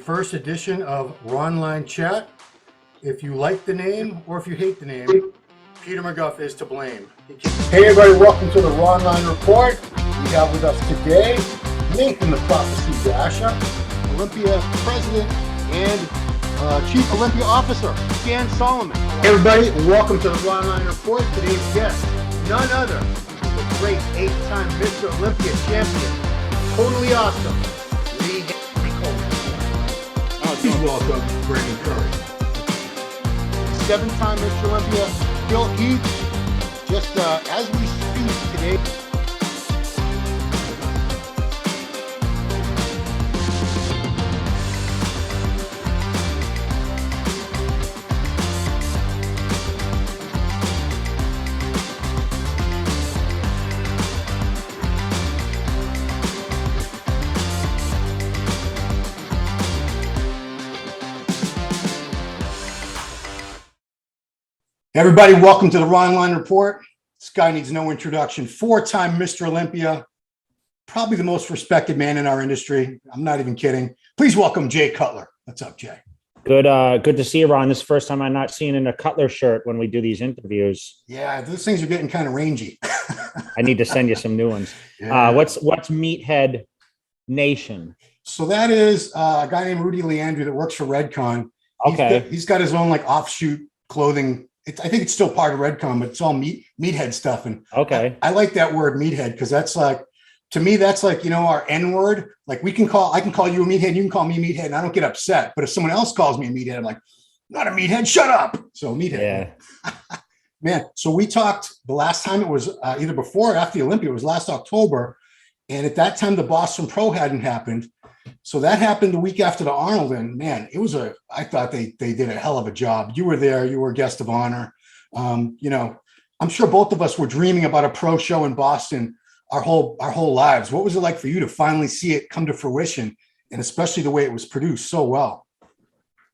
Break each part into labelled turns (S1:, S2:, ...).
S1: first edition of RONLINE Chat. If you like the name or if you hate the name, Peter McGuff is to blame. Hey everybody, welcome to the RONLINE Report. We have with us today Nathan the Prophecy Dasher, Olympia President and Chief Olympia Officer, Dan Solomon. Hey everybody, and welcome to the RONLINE Report. Today's guest, none other than the great 8-time Mr. Olympia champion, totally awesome, Please welcome Brandon Curry. 7-time Mr. Olympia, Phil Heath, just as we speak today. Everybody, welcome to the RONLINE Report. This guy needs no introduction. 4-time Mr. Olympia, probably the most respected man in our industry. I'm not even kidding. Please welcome Jay Cutler. What's up, Jay?
S2: Good to see you, Ron. This is the first time I'm not seeing in a Cutler shirt when we do these interviews.
S1: Yeah, those things are getting kind of rangy.
S2: I need to send you some new ones.
S1: Yeah.
S2: What's Meathead Nation?
S1: So that is a guy named Rudy Leandri that works for Redcon.
S2: Okay.
S1: He's got his own like offshoot clothing. I think it's still part of Redcon, but it's all meathead stuff. And
S2: okay,
S1: I like that word meathead because that's like, to me, that's like, you know, our N word. Like I can call you a meathead, you can call me a meathead, and I don't get upset. But if someone else calls me a meathead, I'm like, not a meathead, shut up. So meathead.
S2: Yeah.
S1: Man, so we talked the last time, it was either before or after the Olympia, it was last October. And at that time, the Boston Pro hadn't happened. So that happened the week after the Arnold, and man, I thought they did a hell of a job. You were there, you were a guest of honor. You know, I'm sure both of us were dreaming about a pro show in Boston our whole lives. What was it like for you to finally see it come to fruition, and especially the way it was produced so well?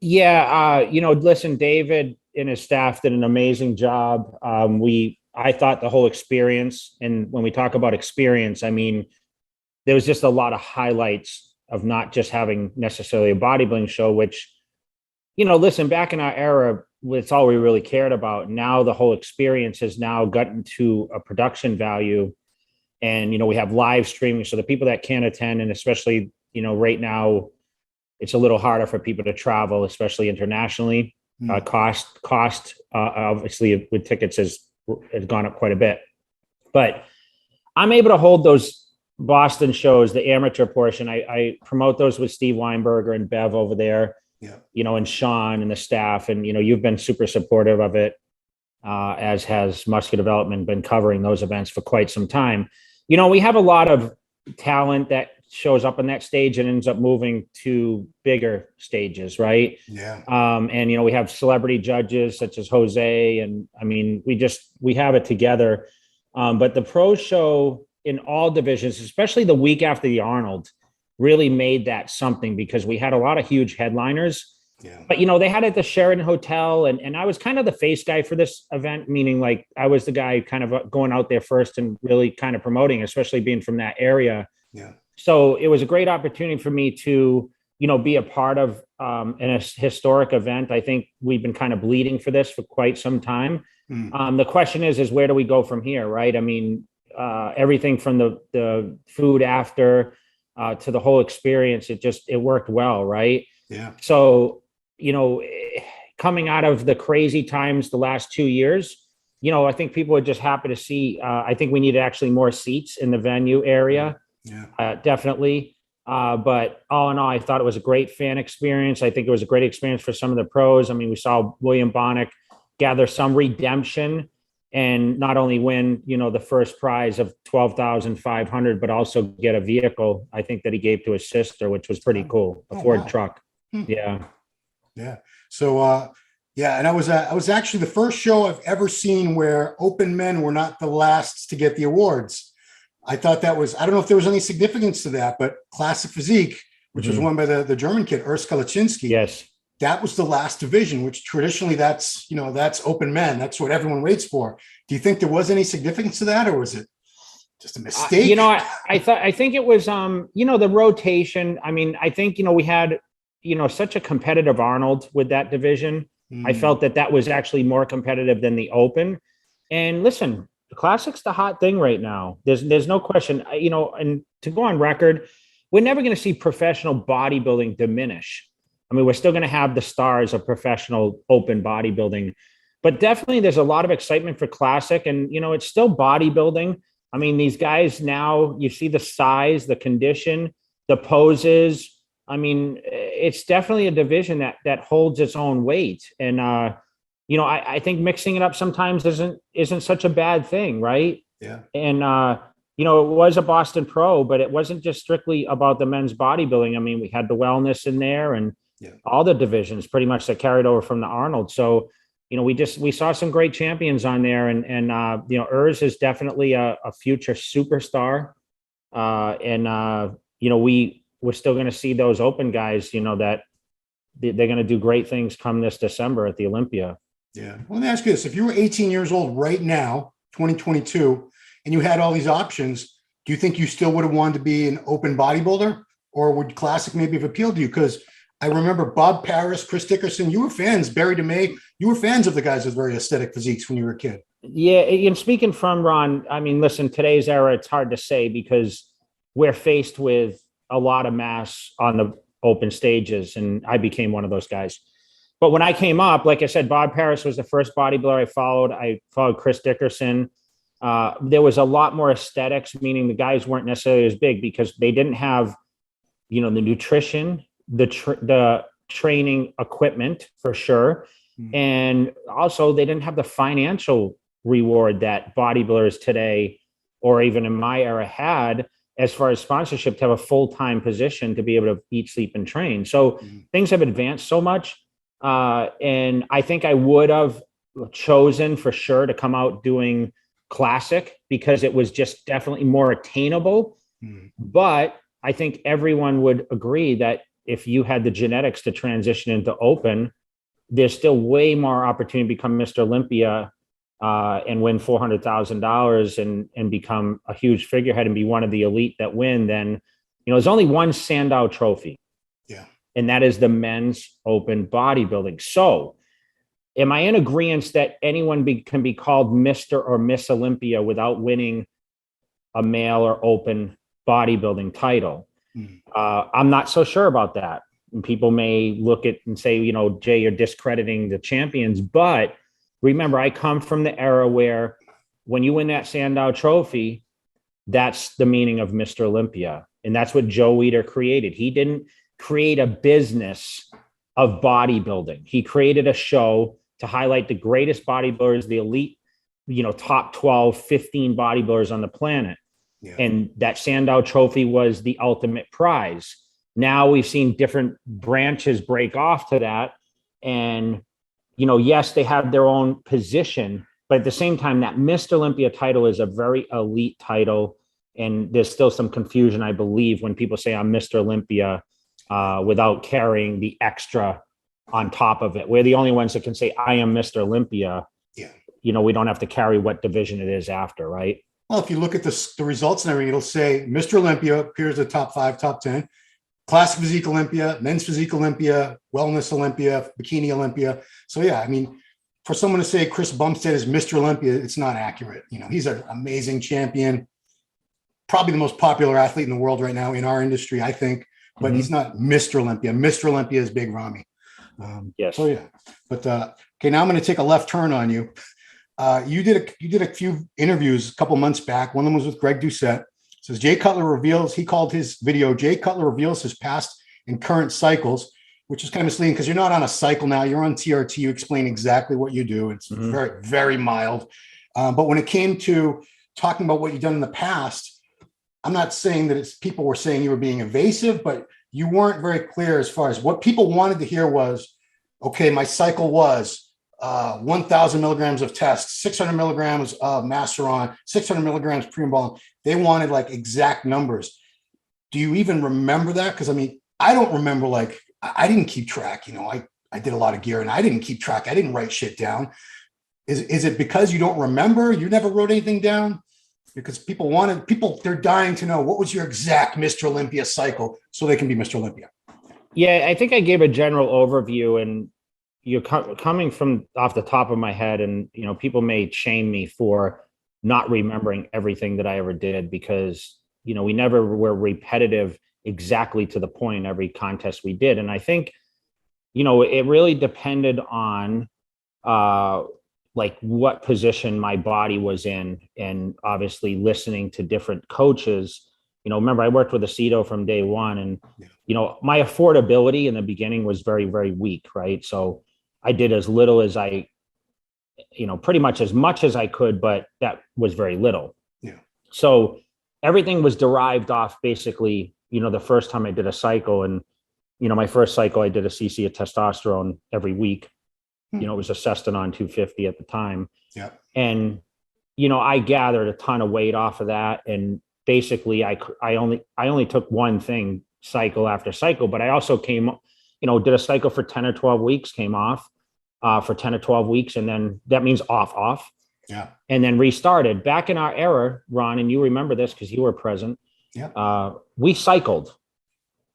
S2: Yeah, listen, David and his staff did an amazing job. I thought the whole experience, and when we talk about experience, I mean, there was just a lot of highlights of not just having necessarily a bodybuilding show, which, listen, back in our era, it's all we really cared about. Now the whole experience has now gotten to a production value, and, we have live streaming. So the people that can't attend, and especially, right now, it's a little harder for people to travel, especially internationally. Cost, obviously with tickets has gone up quite a bit, but I'm able to hold those Boston shows, the amateur portion. I promote those with Steve Weinberger and Bev over there, and Sean and the staff. And, you've been super supportive of it, as has Muscular Development been covering those events for quite some time. We have a lot of talent that shows up on that stage and ends up moving to bigger stages, right?
S1: Yeah.
S2: And, we have celebrity judges such as Jose. And I mean, we have it together. But the pro show in all divisions, especially the week after the Arnold, really made that something because we had a lot of huge headliners.
S1: Yeah.
S2: But, they had it at the Sheraton Hotel, and I was kind of the face guy for this event, meaning like I was the guy kind of going out there first and really kind of promoting, especially being from that area.
S1: Yeah.
S2: So it was a great opportunity for me to, be a part of an historic event. I think we've been kind of bleeding for this for quite some time. The question is where do we go from here, right? I mean, everything from the food after to the whole experience, it worked well, right?
S1: Yeah.
S2: So, coming out of the crazy times the last 2 years, I think people are just happy to see. I think we needed actually more seats in the venue area.
S1: Yeah.
S2: Definitely. But all in all, I thought it was a great fan experience. I think it was a great experience for some of the pros. I mean, we saw William Bonnick gather some redemption and not only win, the first prize of $12,500, but also get a vehicle, I think, that he gave to his sister, which was pretty cool. A Ford truck. Yeah.
S1: Yeah. So, and I was actually the first show I've ever seen where open men were not the last to get the awards. I thought that was, I don't know if there was any significance to that, but Classic Physique, which was won by the German kid, Urs Kalaczynski.
S2: Yes.
S1: That was the last division, which traditionally that's open men. That's what everyone waits for. Do you think there was any significance to that, or was it just a mistake?
S2: I think it was, the rotation. I mean, I think, we had such a competitive Arnold with that division. I
S1: Mm.
S2: felt that that was actually more competitive than the Open. And listen, the Classic's the hot thing right now. There's no question. And to go on record, we're never going to see professional bodybuilding diminish. I mean, we're still going to have the stars of professional open bodybuilding, but definitely there's a lot of excitement for Classic, and it's still bodybuilding. I mean, these guys now, you see the size, the condition, the poses. I mean, it's definitely a division that holds its own weight. And I think mixing it up sometimes isn't such a bad thing, right?
S1: Yeah.
S2: And it was a Boston Pro, but it wasn't just strictly about the men's bodybuilding. I mean, we had the wellness in there and all the divisions pretty much that carried over from the Arnold. So, we saw some great champions on there, and Urs is definitely a future superstar. We're still going to see those open guys, that they're going to do great things come this December at the Olympia.
S1: Yeah. Well, let me ask you this. If you were 18 years old right now, 2022, and you had all these options, do you think you still would have wanted to be an open bodybuilder, or would Classic maybe have appealed to you? Because I remember Bob Paris, Chris Dickerson, you were fans, Barry DeMay, you were fans of the guys with very aesthetic physiques when you were a kid.
S2: Yeah. And speaking from Ron, I mean, listen, today's era, it's hard to say because we're faced with a lot of mass on the open stages, and I became one of those guys. But when I came up, like I said, Bob Paris was the first bodybuilder I followed. I followed Chris Dickerson. There was a lot more aesthetics, meaning the guys weren't necessarily as big because they didn't have, the nutrition, the training equipment for sure. Mm-hmm. And also they didn't have the financial reward that bodybuilders today, or even in my era, had as far as sponsorship to have a full-time position to be able to eat, sleep, and train. So things have advanced so much. And I think I would have chosen for sure to come out doing Classic because it was just definitely more attainable. But I think everyone would agree that if you had the genetics to transition into open, there's still way more opportunity to become Mr. Olympia and win $400,000 and become a huge figurehead and be one of the elite that win. Then, there's only one Sandow trophy.
S1: Yeah.
S2: And that is the men's open bodybuilding. So am I in agreement that anyone can be called Mr. or Miss Olympia without winning a male or open bodybuilding title? I'm not so sure about that. And people may look at and say, Jay, you're discrediting the champions. But remember, I come from the era where when you win that Sandow trophy, that's the meaning of Mr. Olympia. And that's what Joe Weider created. He didn't create a business of bodybuilding. He created a show to highlight the greatest bodybuilders, the elite, top 12, 15 bodybuilders on the planet. Yeah. And that Sandow trophy was the ultimate prize. Now we've seen different branches break off to that. And, yes, they have their own position, but at the same time, that Mr. Olympia title is a very elite title. And there's still some confusion, I believe, when people say I'm Mr. Olympia without carrying the extra on top of it. We're the only ones that can say I am Mr. Olympia. Yeah. We don't have to carry what division it is after, right?
S1: Well, if you look at the results and everything, it'll say Mr. Olympia appears at top 5, top 10, Classic Physique Olympia, Men's Physique Olympia, Wellness Olympia, Bikini Olympia. So yeah, I mean, for someone to say Chris Bumstead is Mr. Olympia, it's not accurate. He's an amazing champion, probably the most popular athlete in the world right now in our industry, I think, but he's not Mr. Olympia. Mr. Olympia is Big Ramy.
S2: Yes.
S1: So yeah, but okay, now I'm going to take a left turn on you. You did a few interviews a couple months back. One of them was with Greg Doucette. It says Jay Cutler reveals, he called his video, Jay Cutler reveals his past and current cycles, which is kind of misleading because you're not on a cycle now. You're on TRT. You explain exactly what you do. It's very, very mild. But when it came to talking about what you've done in the past, I'm not saying that people were saying you were being evasive, but you weren't very clear as far as what people wanted to hear was, okay, my cycle was 1,000 milligrams of test, 600 milligrams of Masteron, 600 milligrams pre-embalm. They wanted like exact numbers. Do you even remember that? Because I mean, I don't remember, like, I didn't keep track. I did a lot of gear and I didn't keep track. I didn't write shit down. Is it because you don't remember? You never wrote anything down? Because they're dying to know what was your exact Mr. Olympia cycle so they can be Mr. Olympia.
S2: Yeah, I think I gave a general overview, and you're coming from off the top of my head, and people may shame me for not remembering everything that I ever did because we never were repetitive exactly to the point in every contest we did. And I think it really depended on uh like what position my body was in, and obviously listening to different coaches. Remember, I worked with Aceto from day one, and my affordability in the beginning was very, very weak, right? So I did as little as I, pretty much as I could, but that was very little.
S1: Yeah.
S2: So everything was derived off basically, the first time I did a cycle, and my first cycle, I did a cc of testosterone every week. It was assessed on 250 at the time.
S1: Yeah.
S2: And I gathered a ton of weight off of that, and basically I only took one thing cycle after cycle, but I also did a cycle for 10 or 12 weeks, came off for 10 or 12 weeks, and then that means off.
S1: Yeah.
S2: And then restarted. Back in our era, Ron, and you remember this because you were present.
S1: Yeah.
S2: We cycled,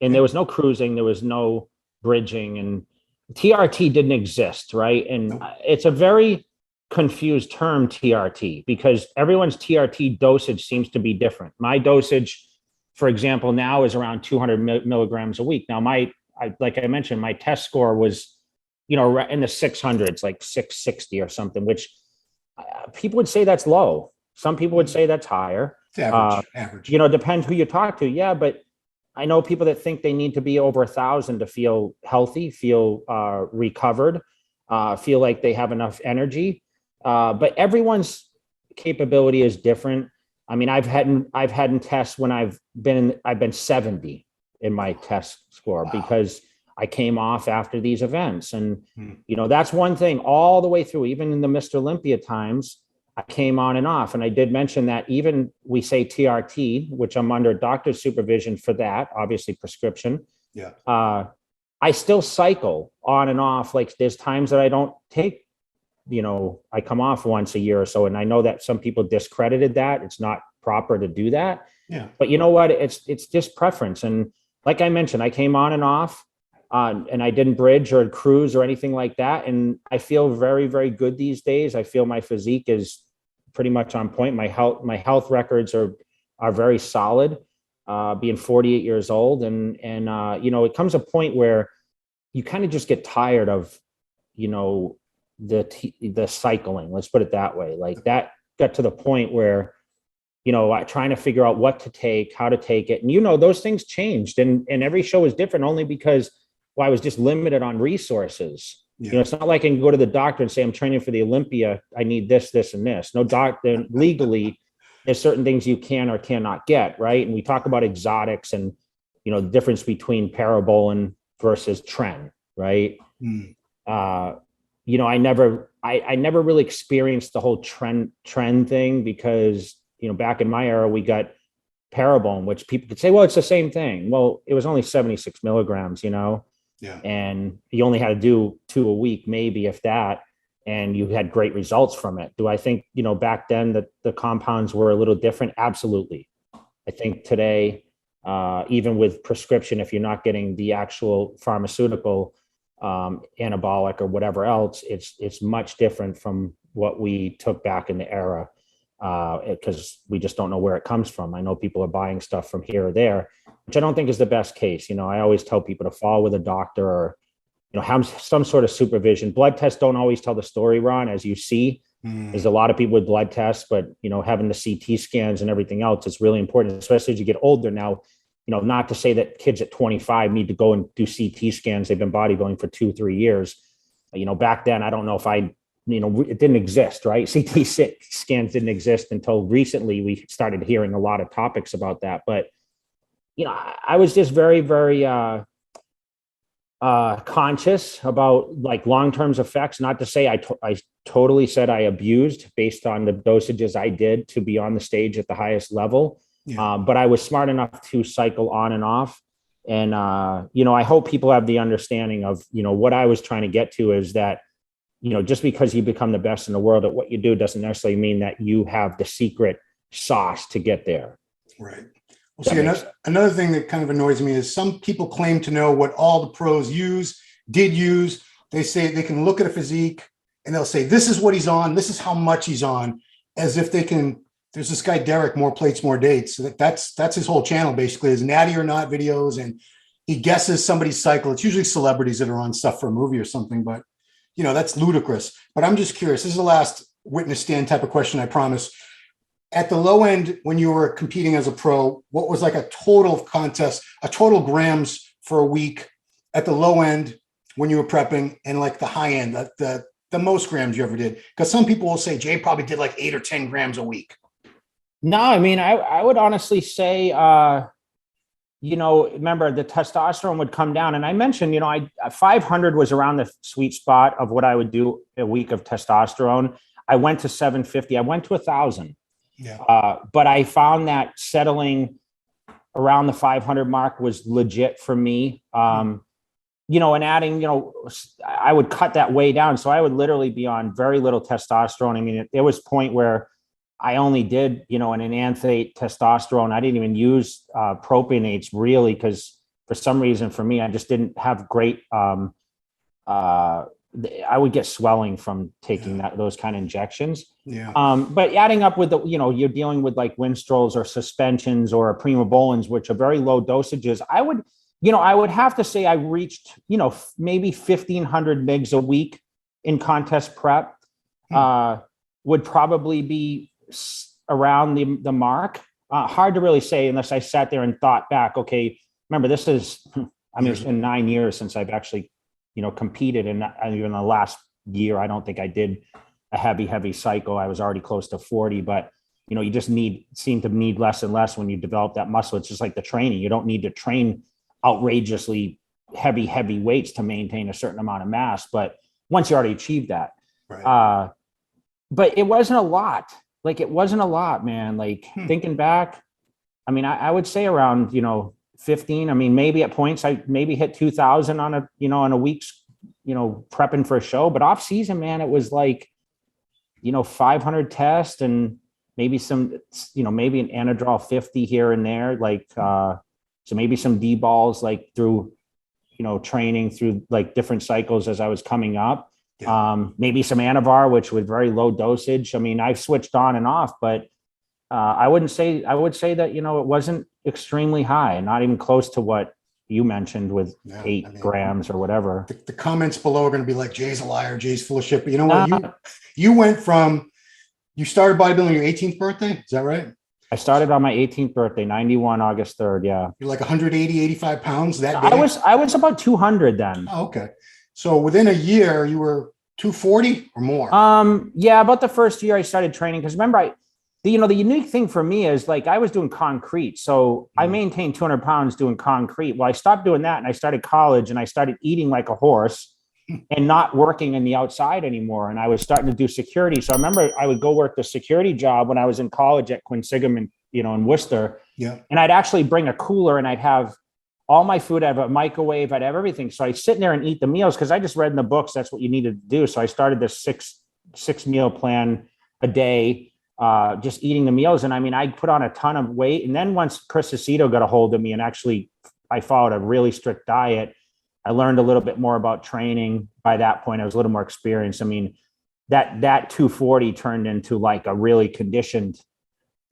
S2: and there was no cruising, there was no bridging, and TRT didn't exist, right? And it's a very confused term, TRT, because everyone's TRT dosage seems to be different. My dosage, for example, now is around 200 milligrams a week. Now, like I mentioned, my test score was, in the 600s, like 660 or something, which people would say that's low. Some people would say that's higher.
S1: It's average.
S2: Depends who you talk to. Yeah, but I know people that think they need to be over 1,000 to feel healthy, feel recovered, feel like they have enough energy. But everyone's capability is different. I mean, I've had in tests when I've been 70 in my test score. Wow. Because I came off after these events. And, that's one thing all the way through, even in the Mr. Olympia times, I came on and off. And I did mention that even we say TRT, which I'm under doctor's supervision for that, obviously prescription.
S1: Yeah.
S2: I still cycle on and off. Like there's times that I don't take, I come off once a year or so. And I know that some people discredited that. It's not proper to do that.
S1: Yeah.
S2: But you know what? It's just preference. And like I mentioned, I came on and off. And I didn't bridge or cruise or anything like that. And I feel very, very good these days. I feel my physique is pretty much on point. My health records are very solid, being 48 years old. And it comes a point where you kind of just get tired of, the cycling. Let's put it that way. Like that got to the point where, trying to figure out what to take, how to take it. And, those things changed, and every show is different only because I was just limited on resources. Yeah. It's not like I can go to the doctor and say, I'm training for the Olympia. I need this, this, and this. No doctor legally, there's certain things you can or cannot get. Right. And we talk about exotics and, the difference between parabolin versus trend. Right. I never really experienced the whole trend thing because, back in my era, we got parabolin, which people could say, well, it's the same thing. Well, it was only 76 milligrams,
S1: Yeah.
S2: And you only had to do 2 a week, maybe if that, and you had great results from it. Do I think, back then that the compounds were a little different? Absolutely. I think today, even with prescription, if you're not getting the actual pharmaceutical anabolic or whatever else, it's much different from what we took back in the era, because we just don't know where it comes from. I know people are buying stuff from here or there, which I don't think is the best case. I always tell people to follow with a doctor or, have some sort of supervision. Blood tests don't always tell the story, Ron, as you see. There's a lot of people with blood tests, but, having the CT scans and everything else is really important, especially as you get older now. Not to say that kids at 25 need to go and do CT scans. They've been bodybuilding for 2-3 years. Back then, I don't know if it didn't exist, right? CT scans didn't exist until recently. We started hearing a lot of topics about that. But, I was just very, very conscious about like long-term effects. Not to say I totally said I abused based on the dosages I did to be on the stage at the highest level. Yeah. But I was smart enough to cycle on and off. And, I hope people have the understanding of, what I was trying to get to is that, just because you become the best in the world at what you do doesn't necessarily mean that you have the secret sauce to get there.
S1: Right. See, another thing that kind of annoys me is some people claim to know what all the pros did use. They say they can look at a physique and they'll say, this is what he's on. This is how much he's on, as if they can. There's this guy, Derek, More Plates, More Dates. So that's his whole channel, basically, is natty or not videos. And he guesses somebody's cycle. It's usually celebrities that are on stuff for a movie or something, but that's ludicrous. But I'm just curious. This is the last witness stand type of question, I promise. At the low end, when you were competing as a pro, what was like a total contest, a total grams for a week at the low end when you were prepping, and like the high end, the most grams you ever did? Because some people will say Jay probably did like 8 or 10 grams a week.
S2: No, I mean, I would honestly say, remember the testosterone would come down, and I mentioned, 500 was around the sweet spot of what I would do a week of testosterone. I went to 750. I went to 1,000.
S1: Yeah.
S2: But I found that settling around the 500 mark was legit for me. And adding, I would cut that way down. So I would literally be on very little testosterone. I mean, there was a point where I only did, an enanthate testosterone. I didn't even use propionates really, because for some reason for me, I just didn't have great, I would get swelling from taking those kind of injections.
S1: Yeah.
S2: But adding up with you're dealing with like Winstrol's or suspensions or primobolins, which are very low dosages. I would have to say I reached, maybe 1,500 mgs a week in contest prep. Would probably be around the mark. Hard to really say unless I sat there and thought back. Okay, remember this is, it's been 9 years since I've actually, competed, and even the last year, I don't think I did a heavy cycle. I was already close to 40, but you just seem to need less and less when you develop that muscle. It's just like the training. You don't need to train outrageously heavy weights to maintain a certain amount of mass. But once you already achieve that,
S1: right.
S2: But it wasn't a lot. Like, it wasn't a lot, man. Like thinking back, I mean, I would say around, 15. I mean, maybe at points I maybe hit 2,000 on a week's, prepping for a show, but off season, man, it was like, 500 tests and maybe some, maybe an Anadrol 50 here and there. Like, so maybe some D balls, like through, training through like different cycles as I was coming up. Yeah. Maybe some Anavar, which was very low dosage. I mean, I've switched on and off, but I would say that, it wasn't extremely high, not even close to what you mentioned with 8 grams or whatever.
S1: The comments below are going to be like, Jay's a liar, Jay's full of shit. But you know what? You went from, you started bodybuilding on your 18th birthday. Is that right?
S2: I started on my 18th birthday, 91, August 3rd. Yeah.
S1: You're like 180, 85 pounds that day?
S2: I was about 200 then.
S1: Oh, okay. So within a year, you were 240 or more?
S2: Yeah, about the first year I started training. Because remember, the unique thing for me is like I was doing concrete. So I maintained 200 pounds doing concrete. Well, I stopped doing that and I started college and I started eating like a horse and not working in the outside anymore. And I was starting to do security. So I remember I would go work the security job when I was in college at Quinsigham in Worcester.
S1: Yeah. And
S2: I'd actually bring a cooler and I'd have all my food. I'd have a microwave. I'd have everything. So I'd sit in there and eat the meals because I just read in the books that's what you needed to do. So I started this six meal plan a day, just eating the meals. And I mean, I put on a ton of weight. And then once Chris Aceto got a hold of me and actually I followed a really strict diet, I learned a little bit more about training. By that point, I was a little more experienced. I mean, that 240 turned into like a really conditioned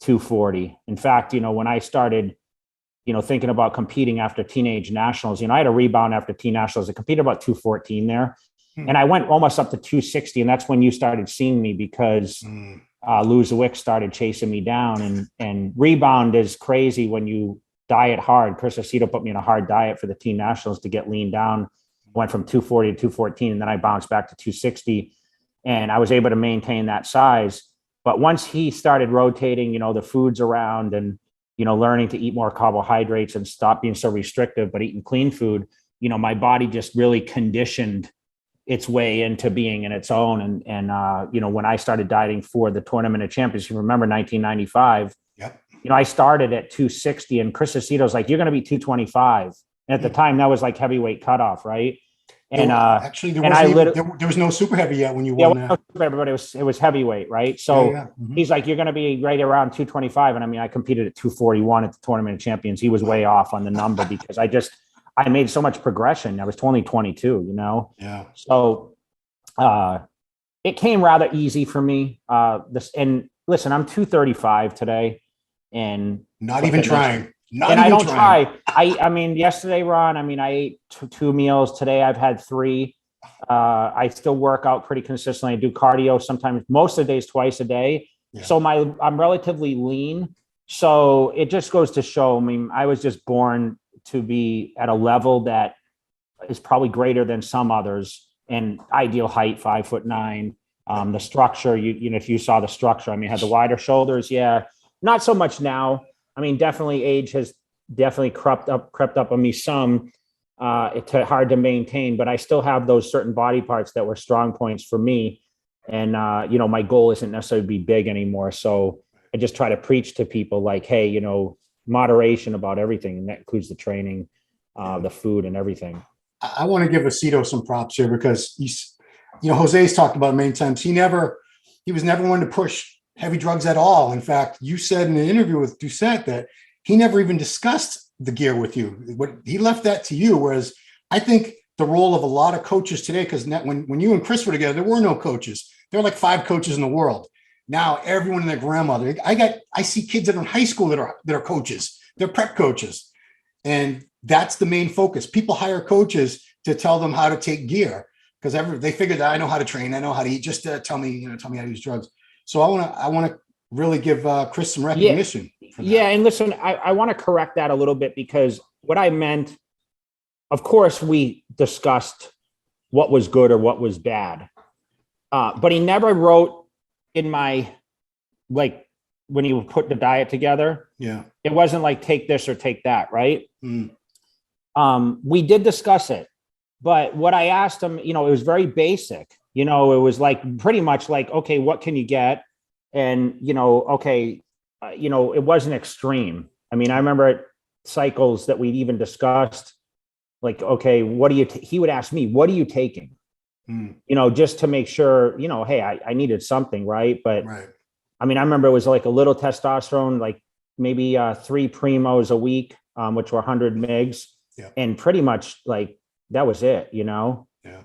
S2: 240. In fact, when I started, thinking about competing after teenage nationals, I had a rebound after teen nationals. I competed about 214 there. And I went almost up to 260. And that's when you started seeing me because Lou Zwick started chasing me down. And rebound is crazy when you diet hard. Chris Aceto put me in a hard diet for the teen nationals to get lean down. Went from 240 to 214. And then I bounced back to 260. And I was able to maintain that size. But once he started rotating, the foods around and, learning to eat more carbohydrates and stop being so restrictive, but eating clean food, my body just really conditioned its way into being in its own. And when I started dieting for the Tournament of Champions, you remember 1995, I started at 260 and Chris Aceto's like, you're going to be 225. And at the time that was like heavyweight cutoff. Right. And
S1: Actually, there
S2: and
S1: wasn't
S2: I
S1: even
S2: literally,
S1: there was no super heavy yet when you
S2: yeah,
S1: won that.
S2: everybody was, it was heavyweight, right?
S1: Yeah,
S2: So
S1: yeah.
S2: he's like, you're going to be right around 225. And I mean, I competed at 241 at the Tournament of Champions. He was way off on the number because I made so much progression. I was only 22, you know?
S1: Yeah.
S2: So it came rather easy for me. And listen, I'm 235 today. And
S1: Not
S2: like
S1: even
S2: I mentioned,
S1: trying. Not
S2: and I
S1: even
S2: don't
S1: trying.
S2: try. I mean, yesterday, Ron, I mean, I ate two meals. Today I've had three. I still work out pretty consistently. I do cardio sometimes, most of the days, twice a day.
S1: Yeah.
S2: So I'm relatively lean. So it just goes to show, I mean, I was just born to be at a level that is probably greater than some others, and ideal height, 5'9". The structure, you know, if you saw the structure, I mean, had the wider shoulders. Yeah. Not so much now. I mean, definitely age has definitely crept up on me some. It's hard to maintain, but I still have those certain body parts that were strong points for me. And, you know, my goal isn't necessarily to be big anymore. So I just try to preach to people like, hey, you know, moderation about everything. And that includes the training, the food and everything.
S1: I want to give Aceto some props here because he's, you know, Jose's talked about it many times. He was never one to push heavy drugs at all. In fact, you said in an interview with Doucette that he never even discussed the gear with you. What he left that to you. Whereas I think the role of a lot of coaches today, because when you and Chris were together, there were no coaches. There were like 5 coaches in the world. Now everyone and their grandmother. I see kids that are in high school that are coaches. They're prep coaches, and that's the main focus. People hire coaches to tell them how to take gear because they figure that I know how to train, I know how to eat. Just tell me how to use drugs. So I want to really give Chris some recognition.
S2: Yeah, and listen, I want to correct that a little bit because what I meant, of course, we discussed what was good or what was bad, but he never wrote in my, like, when he would put the diet together.
S1: Yeah,
S2: it wasn't like take this or take that, right? We did discuss it, but what I asked him, you know, it was very basic. You know, it was like pretty much like, okay, what can you get? And, you know, okay, you know, it wasn't extreme. I mean, I remember cycles that we'd even discussed, like, okay, what do you, he would ask me, what are you taking? You know, just to make sure, you know, hey, I needed something, right? But I mean, I remember it was like a little testosterone, like maybe 3 primos a week, which were 100 mgs.
S1: Yeah.
S2: And pretty much like that was it, you know?
S1: Yeah.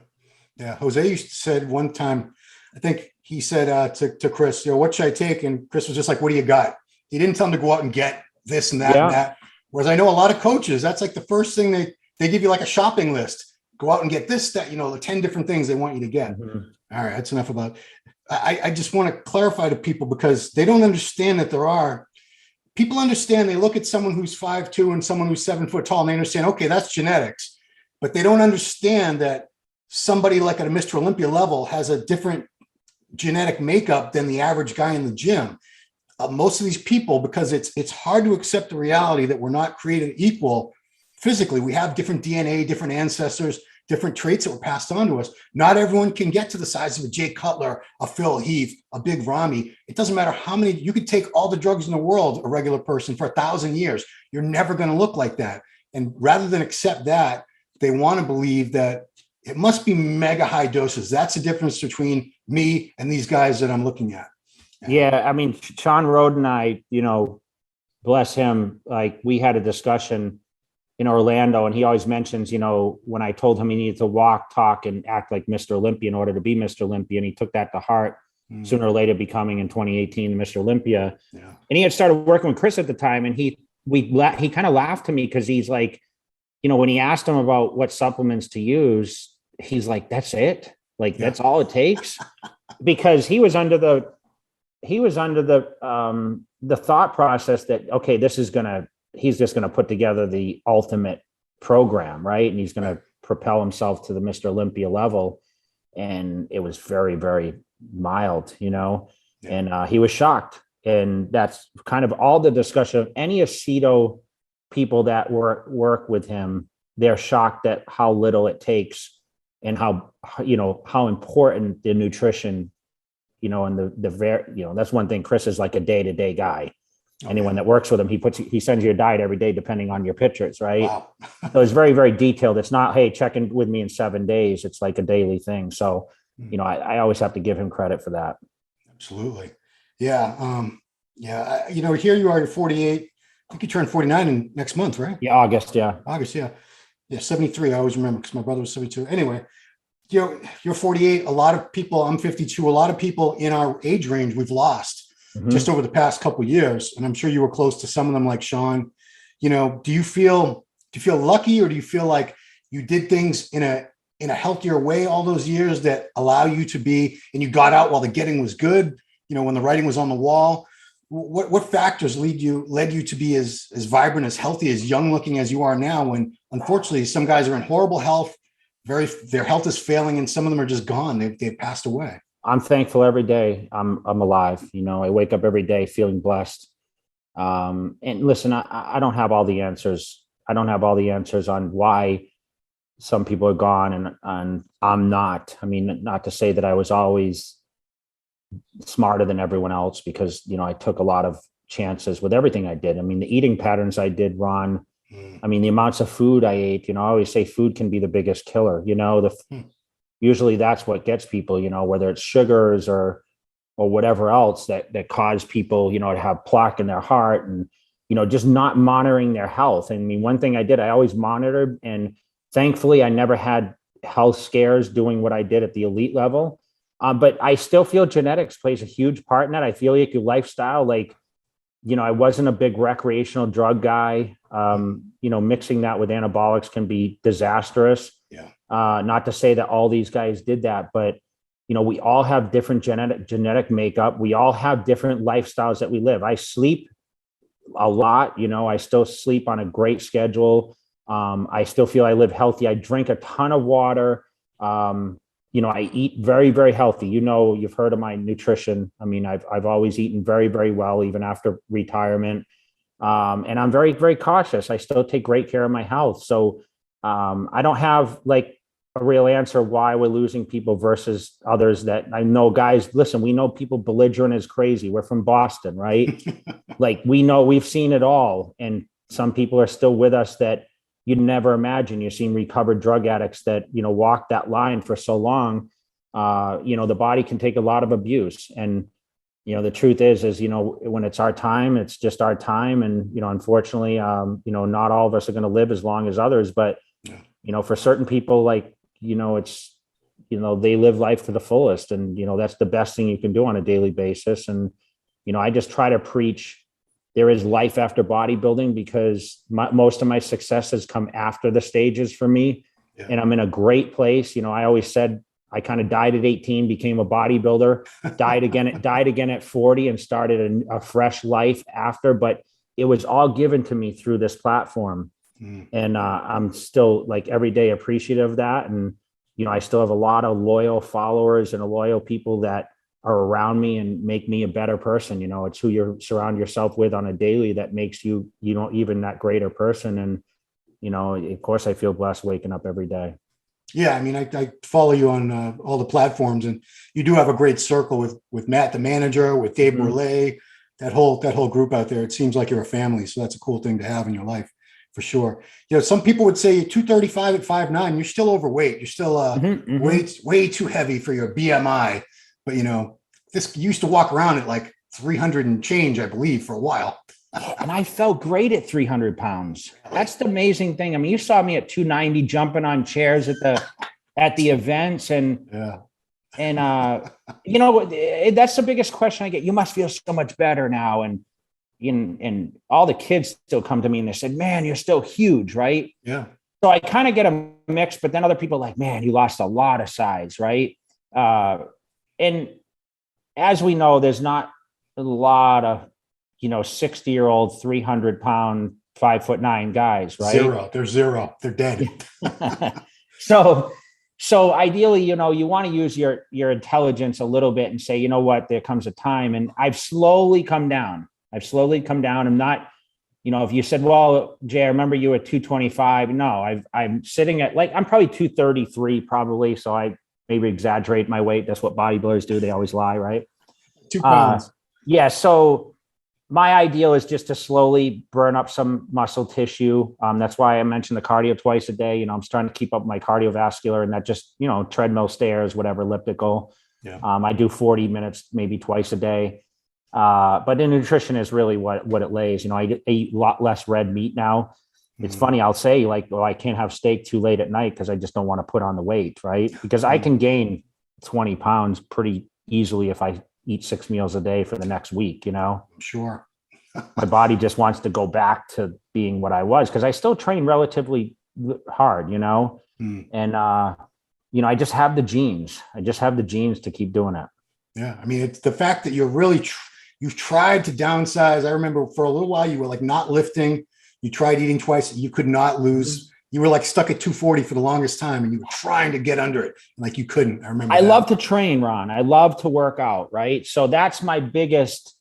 S1: Yeah. Jose said one time, I think he said to Chris, you know, what should I take? And Chris was just like, what do you got? He didn't tell him to go out and get this and that and that. Whereas I know a lot of coaches, that's like the first thing they give you, like a shopping list. Go out and get this, that, you know, the 10 different things they want you to get. All right. That's enough about, I just want to clarify to people because they don't understand that people understand. They look at someone who's 5'2" and someone who's 7 foot tall and they understand, okay, that's genetics, but they don't understand that somebody like at a Mr. Olympia level has a different genetic makeup than the average guy in the gym. Most of these people, because it's hard to accept the reality that we're not created equal physically. We have different DNA, different ancestors, different traits that were passed on to us. Not everyone can get to the size of a Jay Cutler, a Phil Heath, a big Ramy. It doesn't matter how many, you could take all the drugs in the world, a regular person, for 1,000 years. You're never going to look like that. And rather than accept that, they want to believe that it must be mega high doses. That's the difference between me and these guys that I'm looking at.
S2: Yeah. I mean, Sean Rode and I, you know, bless him, like we had a discussion in Orlando, and he always mentions, you know, when I told him he needed to walk, talk, and act like Mr. Olympia in order to be Mr. Olympia, and he took that to heart, sooner or later becoming in 2018 Mr. Olympia. Yeah. And he had started working with Chris at the time, and he kind of laughed to me because he's like, you know, when he asked him about what supplements to use, he's like, that's it? Like, that's all it takes? Because he was under the thought process that, okay, he's just going to put together the ultimate program, right? And he's going to propel himself to the Mr. Olympia level. And it was very, very mild, you know, and he was shocked. And that's kind of all the discussion of any Aceto people that work with him. They're shocked at how little it takes and how important the nutrition, you know, and the very, you know, that's one thing. Chris is like a day-to-day guy. Anyone that works with him, he sends you a diet every day, depending on your pictures. Right.
S1: Wow.
S2: So it's very, very detailed. It's not, hey, check in with me in 7 days. It's like a daily thing. So, I always have to give him credit for that.
S1: Absolutely. Yeah. Yeah. Here you are, you're 48. I think you turn 49 in next month, right?
S2: Yeah. August. Yeah.
S1: August. Yeah. Yeah. 73. I always remember because my brother was 72. Anyway, you're 48. A lot of people, I'm 52. A lot of people in our age range, we've lost just over the past couple of years. And I'm sure you were close to some of them like Sean. Do you feel lucky, or do you feel like you did things in a healthier way all those years that allow you to be, and you got out while the getting was good, when the writing was on the wall? What factors led you to be as vibrant, as healthy, as young looking as you are now, when unfortunately some guys are in horrible health, their health is failing, and some of them are just gone. They've passed away.
S2: I'm thankful every day I'm alive. I wake up every day feeling blessed. And listen, I don't have all the answers. I don't have all the answers on why some people are gone and I'm not. I mean, not to say that I was always smarter than everyone else, because, I took a lot of chances with everything I did. I mean, the eating patterns I did, Ron, I mean, the amounts of food I ate, I always say food can be the biggest killer. Usually that's what gets people, whether it's sugars or whatever else that cause people, to have plaque in their heart, and, just not monitoring their health. I mean, one thing I did, I always monitored, and thankfully I never had health scares doing what I did at the elite level. But I still feel genetics plays a huge part in that. I feel like your lifestyle, I wasn't a big recreational drug guy. Mixing that with anabolics can be disastrous.
S1: Yeah.
S2: Not to say that all these guys did that, but we all have different genetic makeup. We all have different lifestyles that we live. I sleep a lot. I still sleep on a great schedule. I still feel I live healthy. I drink a ton of water. I eat very, very healthy. You've heard of my nutrition. I mean, I've always eaten very, very well, even after retirement. And I'm very, very cautious. I still take great care of my health. So I don't have like a real answer why we're losing people versus others that I know. Guys, listen, we know people belligerent as crazy. We're from Boston, right? Like, we know, we've seen it all. And some people are still with us that you'd never imagine. You've seen recovered drug addicts that, walk that line for so long. The body can take a lot of abuse. And, the truth is, when it's our time, it's just our time. And, unfortunately, not all of us are going to live as long as others, but, for certain people, it's, they live life to the fullest, and, that's the best thing you can do on a daily basis. And, I just try to preach there is life after bodybuilding, because most of my successes come after the stages for me. Yeah. And I'm in a great place. I always said I kind of died at 18, became a bodybuilder, died again at 40, and started a fresh life after. But it was all given to me through this platform. And I'm still every day appreciative of that. And, I still have a lot of loyal followers and loyal people that are around me and make me a better person. It's who you surround yourself with on a daily that makes you, even that greater person. And, of course I feel blessed waking up every day.
S1: Yeah. I mean, I follow you on all the platforms, and you do have a great circle with Matt, the manager, with Dave Burley, that whole group out there. It seems like you're a family. So that's a cool thing to have in your life, for sure. Some people would say you're 235 at 5'9", you're still overweight. You're still way too heavy for your BMI. But, this used to walk around at like 300 and change, I believe, for a while.
S2: And I felt great at 300 pounds. That's the amazing thing. I mean, you saw me at 290 jumping on chairs at the events. And, that's the biggest question I get. You must feel so much better now. And all the kids still come to me and they said, man, you're still huge, right?
S1: Yeah.
S2: So I kind of get a mix, but then other people are like, man, you lost a lot of size, right? And as we know, there's not a lot of, 60-year-old, 300-pound, 5'9" guys, right?
S1: Zero. They're zero. They're dead.
S2: So ideally, you want to use your intelligence a little bit and say, you know what, there comes a time. And I've slowly come down. I'm not, if you said, well, Jay, I remember you at 225. No, I'm sitting at I'm probably 233 probably. So I maybe exaggerate my weight. That's what bodybuilders do. They always lie, right?
S1: 2 pounds.
S2: Yeah. So, my ideal is just to slowly burn up some muscle tissue. That's why I mentioned the cardio twice a day. I'm starting to keep up my cardiovascular, and that just, treadmill, stairs, whatever, elliptical.
S1: Yeah.
S2: I do 40 minutes, maybe twice a day. But the nutrition is really what it lays. I eat a lot less red meat now. It's funny. I'll say like, well, I can't have steak too late at night because I just don't want to put on the weight. Right. Because I can gain 20 pounds pretty easily if I eat 6 meals a day for the next week.
S1: Sure.
S2: My body just wants to go back to being what I was, because I still train relatively hard, and, I just have the genes. I just have the genes to keep doing it.
S1: Yeah. I mean, it's the fact that you're really, you've tried to downsize. I remember for a little while, you were like not lifting. You tried eating twice. You could not lose. You were like stuck at 240 for the longest time, and you were trying to get under it. Like you couldn't. I remember. I
S2: love to train, Ron. I love to work out. Right. So that's my biggest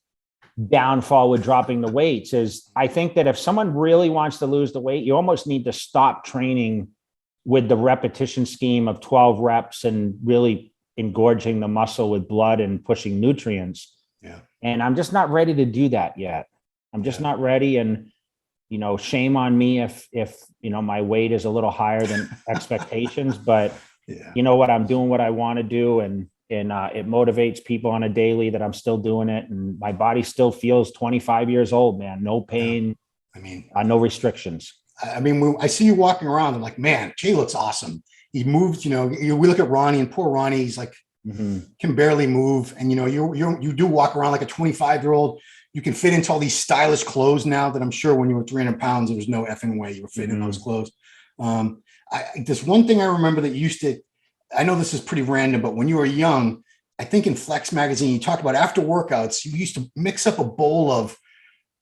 S2: downfall with dropping the weights is I think that if someone really wants to lose the weight, you almost need to stop training with the repetition scheme of 12 reps and really engorging the muscle with blood and pushing nutrients.
S1: Yeah.
S2: And I'm just not ready to do that yet. I'm just not ready. And, shame on me if my weight is a little higher than expectations, but you know what, I'm doing what I want to do. And it motivates people on a daily that I'm still doing it. And my body still feels 25 years old, man. No pain.
S1: Yeah. I mean,
S2: no restrictions.
S1: I mean, I see you walking around. I'm like, man, Jay looks awesome. He moves, we look at Ronnie, and poor Ronnie, he's like, can barely move. And, you do walk around like a 25-year-old. You can fit into all these stylish clothes now that I'm sure when you were 300 pounds, there was no effing way you were fitting in those clothes. This one thing I remember that you used to, I know this is pretty random, but when you were young, I think in Flex magazine, you talked about after workouts, you used to mix up a bowl of,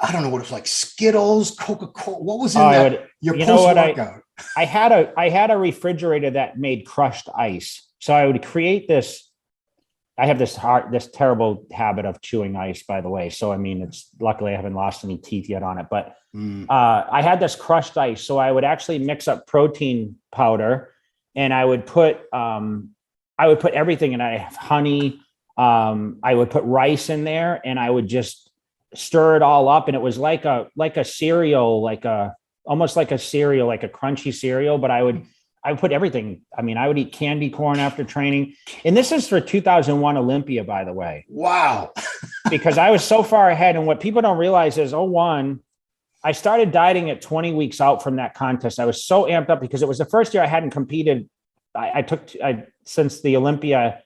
S1: I don't know what it was, like Skittles, Coca-Cola. What was in that? Your post-workout.
S2: I had a refrigerator that made crushed ice. So I would create this. I have this terrible habit of chewing ice, by the way. So, I mean, luckily I haven't lost any teeth yet on it, but I had this crushed ice. So I would actually mix up protein powder, and I would put everything in. I have honey. I would put rice in there, and I would just stir it all up. And it was like a cereal, almost like a cereal, like a crunchy cereal, but I would put everything. I mean, I would eat candy corn after training. And this is for 2001 Olympia, by the way.
S1: Wow.
S2: Because I was so far ahead. And what people don't realize is 01, I started dieting at 20 weeks out from that contest. I was so amped up because it was the first year I hadn't competed. Since the Olympia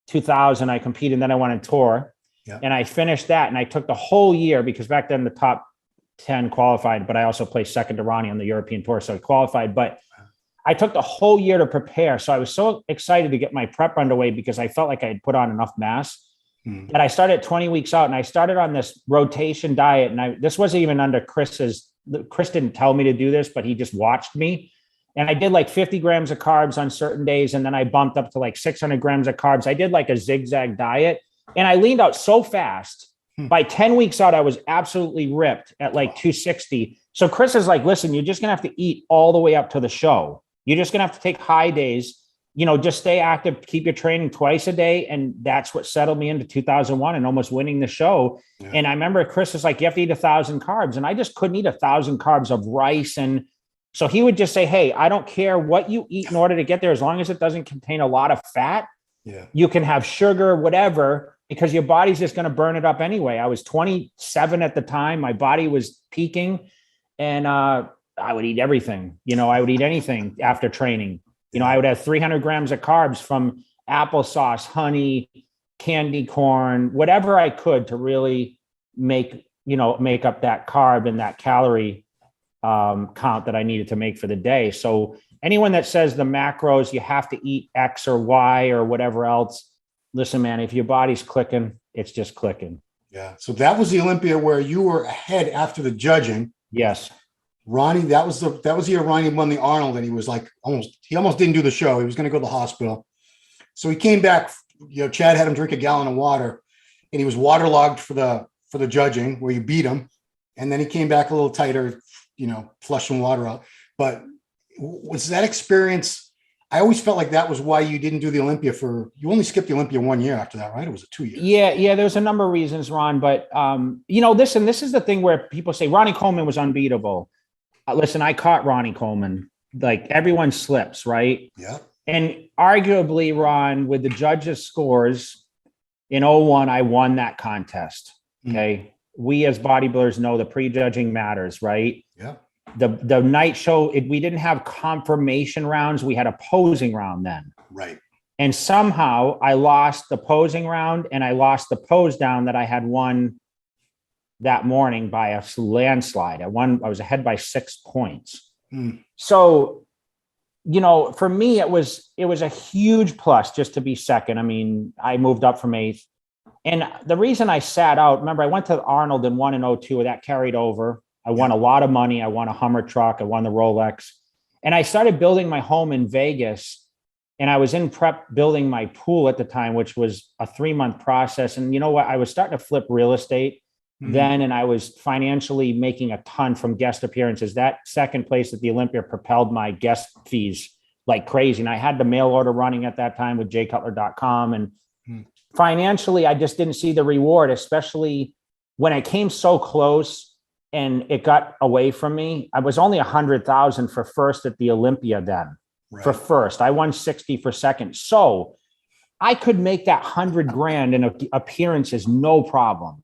S2: 2000, I competed, and then I went on tour. Yeah. And I finished that. And I took the whole year, because back then the top 10 qualified, but I also placed second to Ronnie on the European tour. So I qualified, but I took the whole year to prepare. So I was so excited to get my prep underway because I felt like I had put on enough mass that I started 20 weeks out, and I started on this rotation diet. And this wasn't even under Chris didn't tell me to do this, but he just watched me. And I did like 50 grams of carbs on certain days. And then I bumped up to like 600 grams of carbs. I did like a zigzag diet, and I leaned out so fast. By 10 weeks out, I was absolutely ripped at like 260. So Chris is like, listen, you're just going to have to eat all the way up to the show. You're just going to have to take high days, just stay active, keep your training twice a day. And that's what settled me into 2001 and almost winning the show. Yeah. And I remember Chris was like, you have to eat 1,000 carbs. And I just couldn't eat 1,000 carbs of rice. And so he would just say, hey, I don't care what you eat in order to get there, as long as it doesn't contain a lot of fat. Yeah. You can have sugar, whatever, because your body's just going to burn it up anyway. I was 27 at the time. My body was peaking, and I would eat everything. I would eat anything after training. I would have 300 grams of carbs from applesauce, honey, candy corn, whatever I could to really make up that carb and that calorie count that I needed to make for the day. So anyone that says the macros, you have to eat X or Y or whatever else, listen, man, if your body's clicking, it's just clicking.
S1: Yeah. So that was the Olympia where you were ahead after the judging.
S2: Yes.
S1: Ronnie, that was the year Ronnie won the Arnold, and he was like he almost didn't do the show. He was going to go to the hospital. So he came back, Chad had him drink a gallon of water, and he was waterlogged for the judging where you beat him. And then he came back a little tighter, flushing water out. But was that experience, I always felt like that was why you didn't do the Olympia you only skipped the Olympia 1 year after that, right? It was a 2 year.
S2: Yeah. There's a number of reasons, Ron, but listen, this is the thing where people say Ronnie Coleman was unbeatable. Listen, I caught Ronnie Coleman. Like everyone slips, right?
S1: Yeah.
S2: And arguably, Ron, with the judges' scores in 01, I won that contest. Okay. We as bodybuilders know the prejudging matters, right?
S1: Yeah.
S2: The night show, we didn't have confirmation rounds. We had a posing round then.
S1: Right.
S2: And somehow I lost the posing round and I lost the pose down that I had won that morning by a landslide. I was ahead by 6 points. So, for me, it was a huge plus just to be second. I mean, I moved up from 8th. And the reason I sat out, remember, I went to Arnold and won in 02. That carried over. I won a lot of money. I won a Hummer truck. I won the Rolex. And I started building my home in Vegas. And I was in prep building my pool at the time, which was a 3-month process. And you know what? I was starting to flip real estate then, and I was financially making a ton from guest appearances. That second place at the Olympia propelled my guest fees like crazy. And I had the mail order running at that time with jcutler.com. And financially, I just didn't see the reward, especially when I came so close and it got away from me. I was only 100,000 for first at the Olympia then. Right. For first, I won 60 for second. So I could make that 100 grand in appearances, no problem.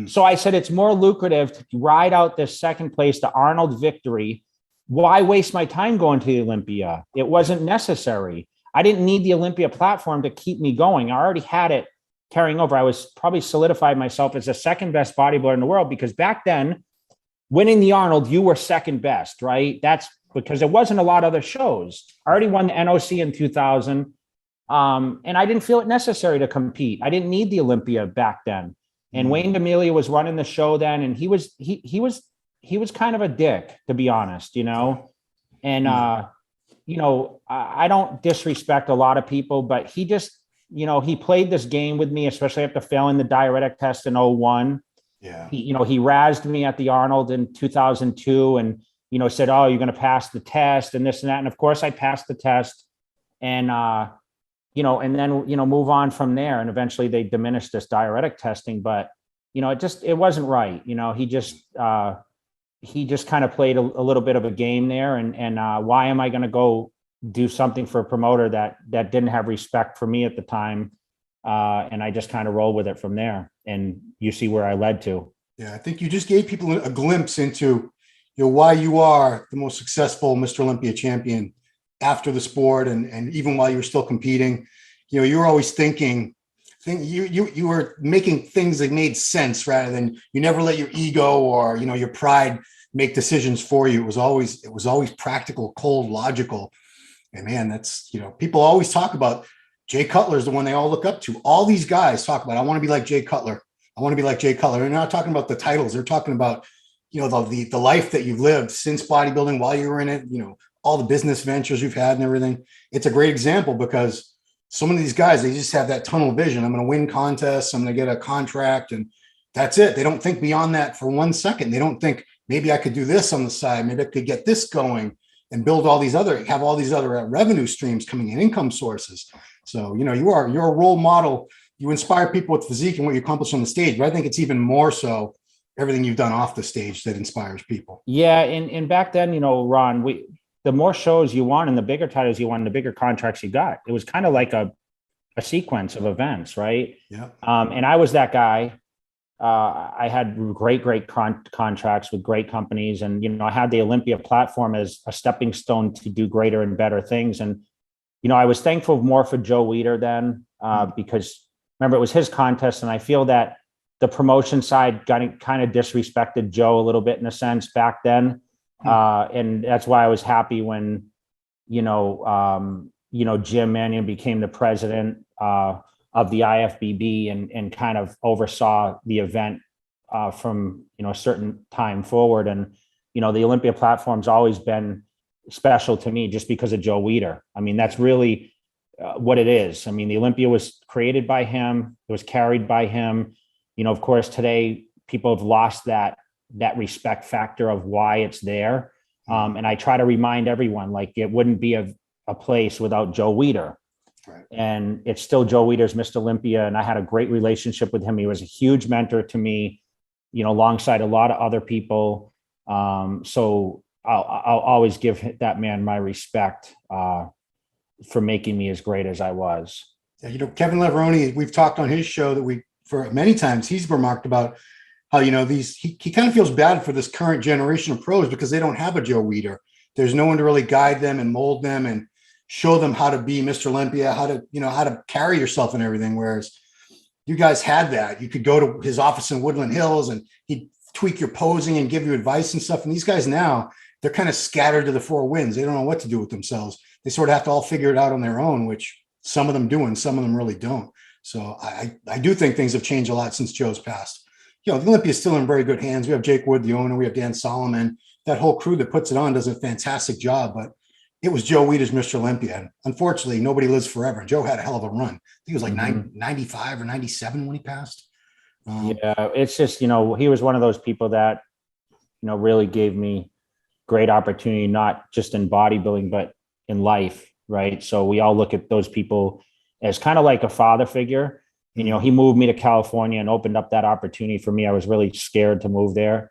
S2: So I said, it's more lucrative to ride out this second place to Arnold victory. Why waste my time going to the Olympia? It wasn't necessary. I didn't need the Olympia platform to keep me going. I already had it carrying over. I was probably solidified myself as the second best bodybuilder in the world, because back then, winning the Arnold, you were second best, right? That's because there wasn't a lot of other shows. I already won the NOC in 2000. And I didn't feel it necessary to compete. I didn't need the Olympia back then. And Wayne D'Amelio was running the show then, and he was kind of a dick, to be honest, And I don't disrespect a lot of people, but he just, he played this game with me, especially after failing the diuretic test in 01.
S1: Yeah.
S2: He razzed me at the Arnold in 2002 and, said, oh, you're going to pass the test and this and that. And of course I passed the test and and then, move on from there. And eventually they diminished this diuretic testing, but, it wasn't right. He just kind of played a little bit of a game there. And why am I going to go do something for a promoter that didn't have respect for me at the time? And I just kind of rolled with it from there. And you see where I led to.
S1: Yeah, I think you just gave people a glimpse into, why you are the most successful Mr. Olympia champion after the sport, and even while you were still competing. You were always thinking you were making things that made sense, rather than, you never let your ego or your pride make decisions for you. It was always practical, cold, logical. And man, that's, people always talk about Jay Cutler is the one they all look up to. All these guys talk about, I want to be like Jay Cutler. I want to be like Jay Cutler. And they're not talking about the titles. They're talking about, the life that you've lived since bodybuilding, while you were in it, all the business ventures you've had and everything. It's a great example, because so many of these guys, they just have that tunnel vision. I'm going to win contests. I'm going to get a contract, and that's it. They don't think beyond that for 1 second. They don't think, maybe I could do this on the side. Maybe I could get this going and build have all these other revenue streams coming in, income sources. So, you're a role model. You inspire people with physique and what you accomplish on the stage, but I think it's even more so everything you've done off the stage that inspires people.
S2: Yeah. And back then, Ron, the more shows you won and the bigger titles you won, the bigger contracts you got. It was kind of like a sequence of events, right?
S1: Yeah.
S2: And I was that guy. I had great contracts with great companies. And, I had the Olympia platform as a stepping stone to do greater and better things. And, I was thankful more for Joe Weider then, because remember, it was his contest. And I feel that the promotion side kind of disrespected Joe a little bit in a sense back then. And that's why I was happy when, Jim Mannion became the president of the IFBB and kind of oversaw the event from, a certain time forward. And, the Olympia platform's always been special to me just because of Joe Weider. I mean, that's really what it is. I mean, the Olympia was created by him. It was carried by him. Of course, today people have lost that respect factor of why it's there. And I try to remind everyone, like, it wouldn't be a place without Joe Weider.
S1: Right.
S2: And it's still Joe Weider's Mr. Olympia. And I had a great relationship with him. He was a huge mentor to me, you know, alongside a lot of other people. So I'll always give that man my respect for making me as great as I was.
S1: Yeah, you know, Kevin Leveroni, we've talked on his show that for many times, he's remarked about how, you know, he kind of feels bad for this current generation of pros because they don't have a Joe Weider. There's no one to really guide them and mold them and show them how to be Mr. Olympia, how to carry yourself and everything. Whereas you guys had that. You could go to his office in Woodland Hills and he'd tweak your posing and give you advice and stuff. And these guys now, they're kind of scattered to the four winds. They don't know what to do with themselves. They sort of have to all figure it out on their own, which some of them do and some of them really don't. So I do think things have changed a lot since Joe's passed. You know, the Olympia is still in very good hands. We have Jake Wood, the owner. We have Dan Solomon. That whole crew that puts it on does a fantastic job. But it was Joe Weider's Mr. Olympia. And unfortunately, nobody lives forever. And Joe had a hell of a run. I think it was like 95 or 97 when he passed.
S2: Yeah, it's just, you know, he was one of those people that, you know, really gave me great opportunity, not just in bodybuilding, but in life, right? So we all look at those people as kind of like a father figure. And, you know, he moved me to California and opened up that opportunity for me. I was really scared to move there.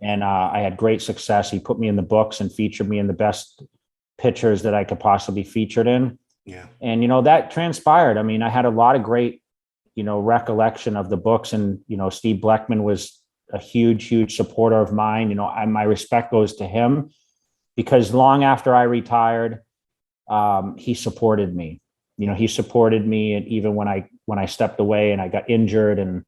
S2: And I had great success. He put me in the books and featured me in the best pictures that I could possibly featured in.
S1: Yeah.
S2: And, you know, that transpired. I mean, I had a lot of great, you know, recollection of the books. And, you know, Steve Blechman was a huge supporter of mine. You know, my respect goes to him because long after I retired, he supported me. You know, he supported me. And even when I stepped away and I got injured, and,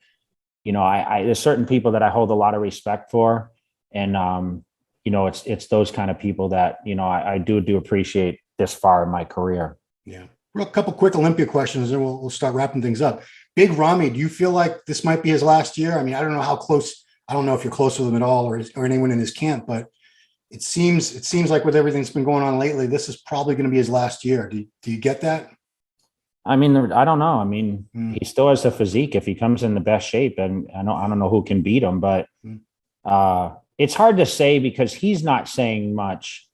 S2: you know, there's certain people that I hold a lot of respect for. And, you know, it's those kind of people that, you know, I do appreciate this far in my career.
S1: Yeah. Well, a couple quick Olympia questions and we'll start wrapping things up. Big Ramy, do you feel like this might be his last year? I mean, I don't know how close, I don't know if you're close with him at all or anyone in his camp, but it seems like with everything that's been going on lately, this is probably going to be his last year. Do you get that?
S2: I mean, I don't know. I mean, he still has the physique if he comes in the best shape, and I don't know who can beat him, but it's hard to say because he's not saying much.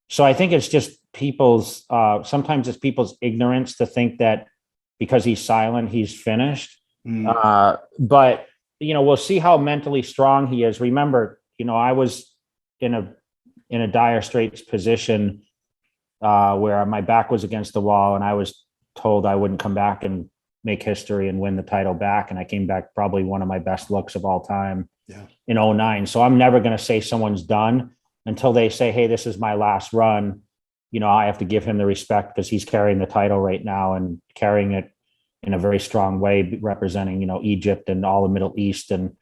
S2: So I think it's just sometimes it's people's ignorance to think that because he's silent, he's finished. But, you know, we'll see how mentally strong he is. Remember, you know, I was in a dire straits position where my back was against the wall and I was told I wouldn't come back and make history and win the title back. And I came back probably one of my best looks of all time in 2009. So I'm never going to say someone's done until they say, hey, this is my last run. You know, I have to give him the respect because he's carrying the title right now and carrying it in a very strong way, representing, you know, Egypt and all the Middle East. And,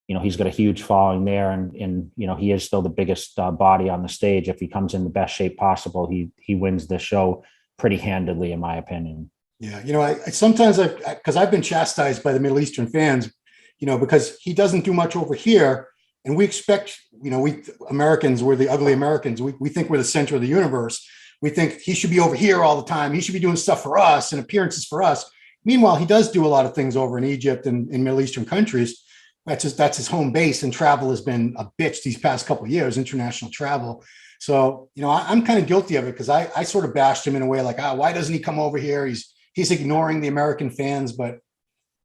S2: you know, he's got a huge following there. And you know, he is still the biggest body on the stage. If he comes in the best shape possible, he wins the show pretty handedly, in my opinion.
S1: Yeah. You know, I sometimes because I've been chastised by the Middle Eastern fans, you know, because he doesn't do much over here. And we expect, you know, we Americans, we're the ugly Americans. We think we're the center of the universe. We think he should be over here all the time. He should be doing stuff for us and appearances for us. Meanwhile, he does do a lot of things over in Egypt and in Middle Eastern countries. That's his home base, and travel has been a bitch these past couple of years, international travel. So, you know, I'm kind of guilty of it because I sort of bashed him in a way like, why doesn't he come over here? He's ignoring the American fans, but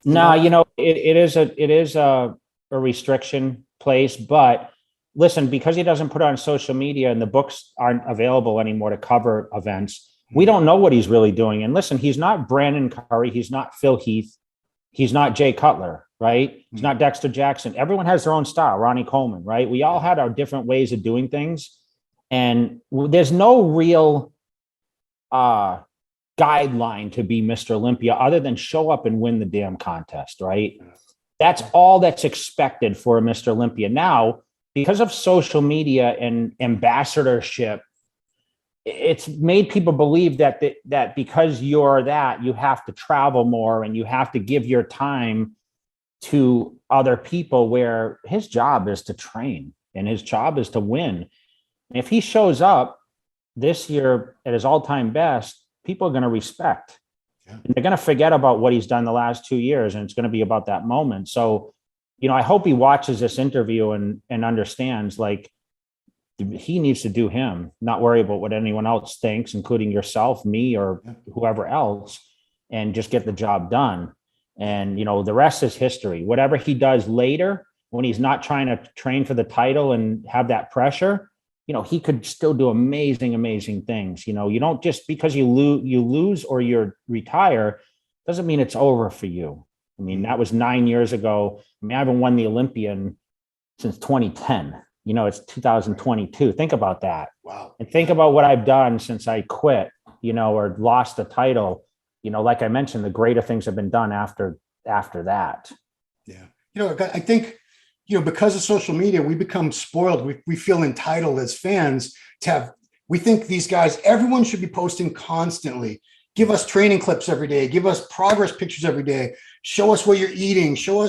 S2: you know, it is a restriction place, but listen, because he doesn't put it on social media and the books aren't available anymore to cover events, we don't know what he's really doing. And listen, he's not Brandon Curry. He's not Phil Heath. He's not Jay Cutler, right? He's not Dexter Jackson. Everyone has their own style. Ronnie Coleman, right? We all had our different ways of doing things. And there's no real guideline to be Mr. Olympia other than show up and win the damn contest, right? That's all that's expected for a Mr. Olympia. Now, because of social media and ambassadorship, it's made people believe that because you're that, you have to travel more and you have to give your time to other people, where his job is to train and his job is to win. And if he shows up this year at his all-time best, people are going to respect. And they're going to forget about what he's done the last 2 years, and it's going to be about that moment. So, you know, I hope he watches this interview and understands, like, he needs to do him, not worry about what anyone else thinks, including yourself, me, or whoever else, and just get the job done. And, the rest is history. Whatever he does later, when he's not trying to train for the title and have that pressure, he could still do amazing, amazing things. You don't just because you lose or you're retire, doesn't mean it's over for you. I mean, that was 9 years ago. I mean, I haven't won the Olympian since 2010. It's 2022. Think about that.
S1: Wow.
S2: And think about what I've done since I quit, or lost the title. Like I mentioned, the greater things have been done after that.
S1: Yeah. I think, because of social media, we become spoiled. We feel entitled as fans we think these guys, everyone should be posting constantly. Give us training clips every day. Give us progress pictures every day. Show us what you're eating. Show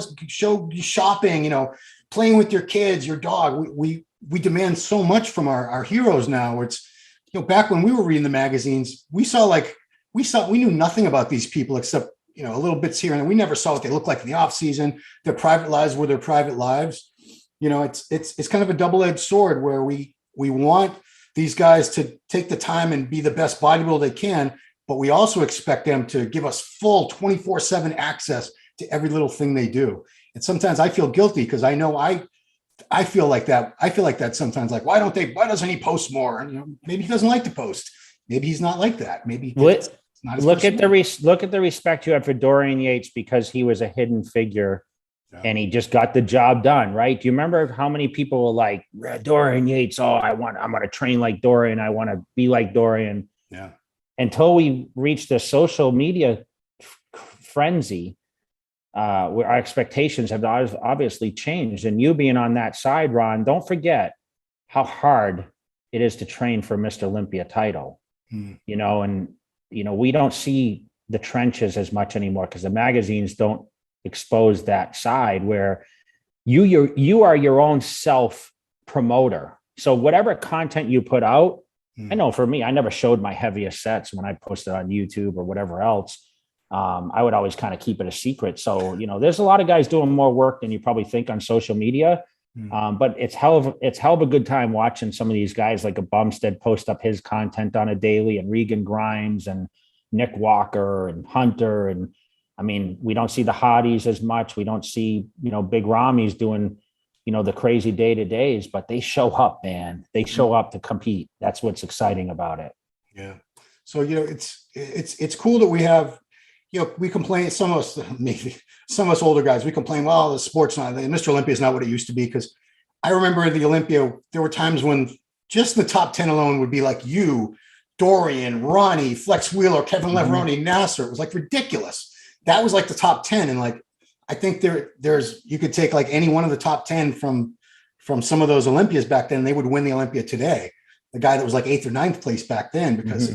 S1: shopping, playing with your kids, your dog. We demand so much from our heroes now. It's, back when we were reading the magazines, we knew nothing about these people except, a little bits here. And we never saw what they looked like in the off season. Their private lives were their private lives. It's kind of a double-edged sword where we want these guys to take the time and be the best bodybuilder they can, but we also expect them to give us full 24/7 access to every little thing they do. And sometimes I feel guilty because I know I feel like that. I feel like that sometimes, like, why doesn't he post more? And, maybe he doesn't like to post. Maybe he's not like that. Maybe it's not
S2: look at the respect you have for Dorian Yates, because he was a hidden figure and he just got the job done. Right. Do you remember how many people were like, Dorian Yates? Oh, I'm going to train like Dorian. I want to be like Dorian.
S1: Yeah.
S2: Until we reached the social media frenzy, where our expectations have obviously changed. And you being on that side, Ron, don't forget how hard it is to train for Mr. Olympia title. And we don't see the trenches as much anymore because the magazines don't expose that side where you are your own self promoter. So whatever content you put out, I know for me, I never showed my heaviest sets when I posted on YouTube or whatever else. I would always kind of keep it a secret. So, there's a lot of guys doing more work than you probably think on social media. But it's hell of a good time watching some of these guys like a Bumstead post up his content on a daily, and Regan Grimes and Nick Walker and Hunter. And I mean, we don't see the hotties as much. We don't see, big Ramy's doing, the crazy day-to-days, but they show up, man. They show up to compete. That's what's exciting about it.
S1: Yeah. So, it's cool that we have, we complain, some of us older guys, we complain, well, the sport's not, Mr. Olympia is not what it used to be. Because I remember at the Olympia, there were times when just the top 10 alone would be like you, Dorian, Ronnie, Flex Wheeler, Kevin Leveroni, Nasser. It was like ridiculous. That was like the top 10. And like, I think there's, you could take like any one of the top 10 from some of those Olympias back then, they would win the Olympia today. The guy that was like 8th or 9th place back then, because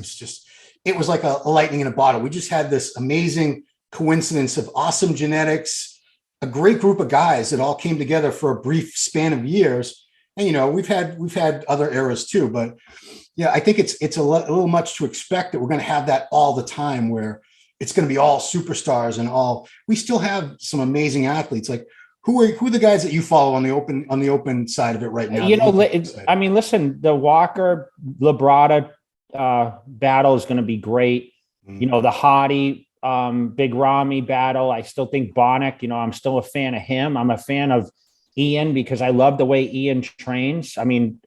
S1: it was like a lightning in a bottle. We just had this amazing coincidence of awesome genetics, a great group of guys that all came together for a brief span of years. And, we've had other eras too, but yeah, I think it's a little much to expect that we're going to have that all the time, where it's going to be all superstars and we still have some amazing athletes. Like who are the guys that you follow on the open side of it right now?
S2: I mean, listen, the Walker Labrada battle is going to be great. The hottie, big Ramy battle. I still think Bonnick, I'm still a fan of him. I'm a fan of Ian because I love the way Ian trains. I mean,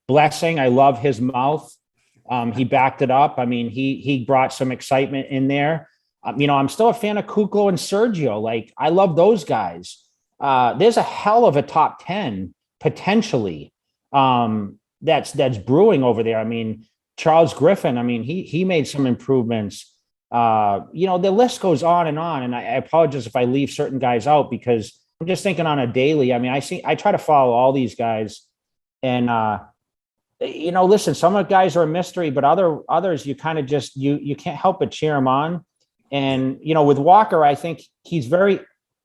S2: Blessing, I love his mouth. He backed it up. I mean, he brought some excitement in there. I'm still a fan of Kuklo and Sergio. Like, I love those guys. There's a hell of a top 10 potentially that's brewing over there. I mean, Charles Griffin, I mean, he made some improvements. The list goes on. And I apologize if I leave certain guys out because I'm just thinking on a daily. I mean, I try to follow all these guys and, listen, some of the guys are a mystery, but others, you kind of just, you can't help but cheer them on. And, with Walker, I think he's very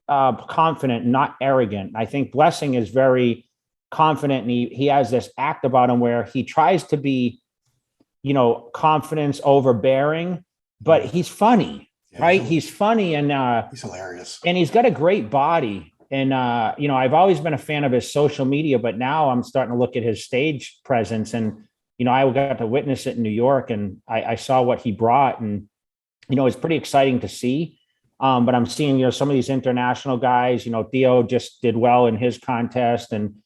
S2: confident, not arrogant. I think Blessing is very confident, and he has this act about him where he tries to be, confidence overbearing, but he's funny, right? He's funny and
S1: he's hilarious,
S2: and he's got a great body. you know, I've always been a fan of his social media, but now I'm starting to look at his stage presence. And, you know, I got to witness it in New York, and I saw what he brought, and, you know, it's pretty exciting to see. But I'm seeing, you know, some of these international guys, you know, Theo just did well in his contest. And,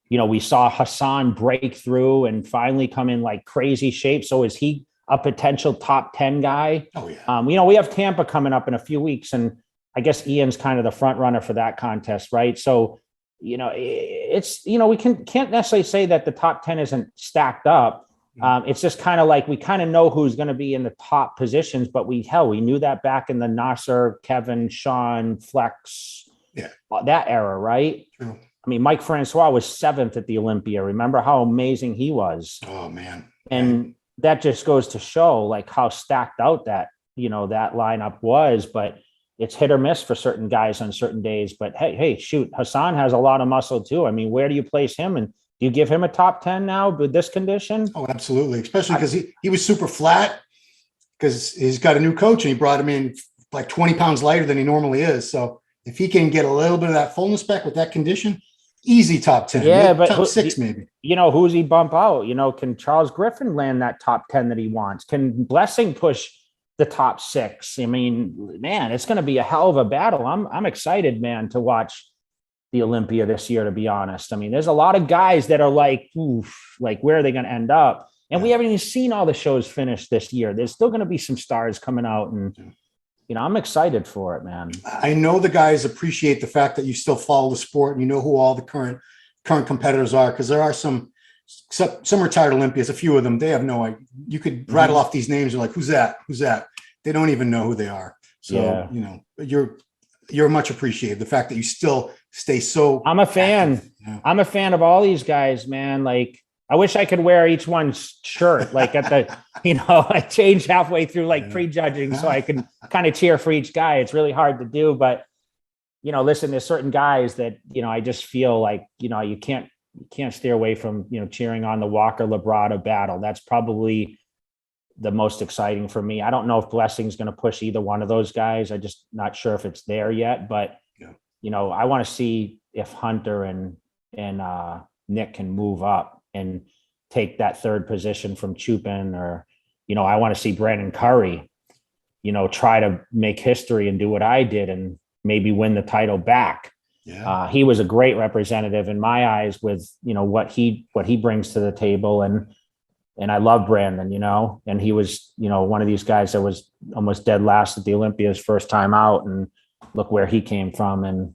S2: you know, we saw Hassan break through and finally come in like crazy shape. So is he a potential top 10 guy?
S1: Oh, yeah.
S2: You know, we have Tampa coming up in a few weeks, and I guess Ian's kind of the front runner for that contest, right? So, you know, it's, you know, we can't necessarily say that the top 10 isn't stacked up. It's just kind of like we kind of know who's going to be in the top positions, but we knew that back in the Nasser, Kevin, Sean, Flex, that era, right?
S1: True.
S2: I mean, Mike Francois was 7th at the Olympia. Remember how amazing he was?
S1: Oh, man.
S2: And that just goes to show like how stacked out that, you know, that lineup was. But it's hit or miss for certain guys on certain days. But hey, shoot, Hassan has a lot of muscle too. I mean, where do you place him? And do you give him a top 10 now with this condition?
S1: Oh, absolutely. Especially because he was super flat, because he's got a new coach and he brought him in like 20 pounds lighter than he normally is. So if he can get a little bit of that fullness back with that condition, easy top 10.
S2: Yeah, but
S1: top 6 maybe.
S2: You know, who's he bump out? You know, can Charles Griffin land that top 10 that he wants? Can Blessing push the top 6? I mean, man, it's going to be a hell of a battle. I'm excited, man, to watch the Olympia this year, to be honest. I mean, there's a lot of guys that are like, oof, like where are they going to end up? And we haven't even seen all the shows finished this year. There's still going to be some stars coming out, and you know, I'm excited for it, man.
S1: I know the guys appreciate the fact that you still follow the sport and you know who all the current competitors are, because there are some retired Olympians, a few of them, they have no idea. You could rattle off these names, you're like, who's that? They don't even know who they are. So, you know, you're much appreciated. The fact that you still stay so.
S2: I'm a fan. Yeah. I'm a fan of all these guys, man. Like, I wish I could wear each one's shirt, like at the, you know, I change halfway through, like prejudging, so I can kind of cheer for each guy. It's really hard to do, but, you know, listen, there's certain guys that, you know, I just feel like, you know, you can't stay away from, you know, cheering on the Walker Labrada battle. That's probably the most exciting for me. I don't know if Blessing's going to push either one of those guys. I'm just not sure if it's there yet, but you know, I want to see if Hunter and Nick can move up and take that third position from Chupin, or, you know, I want to see Brandon Curry, you know, try to make history and do what I did and maybe win the title back. Yeah. He was a great representative in my eyes with, you know, what he brings to the table. And I love Brandon, you know, and he was, you know, one of these guys that was almost dead last at the Olympia's first time out, and look where he came from. And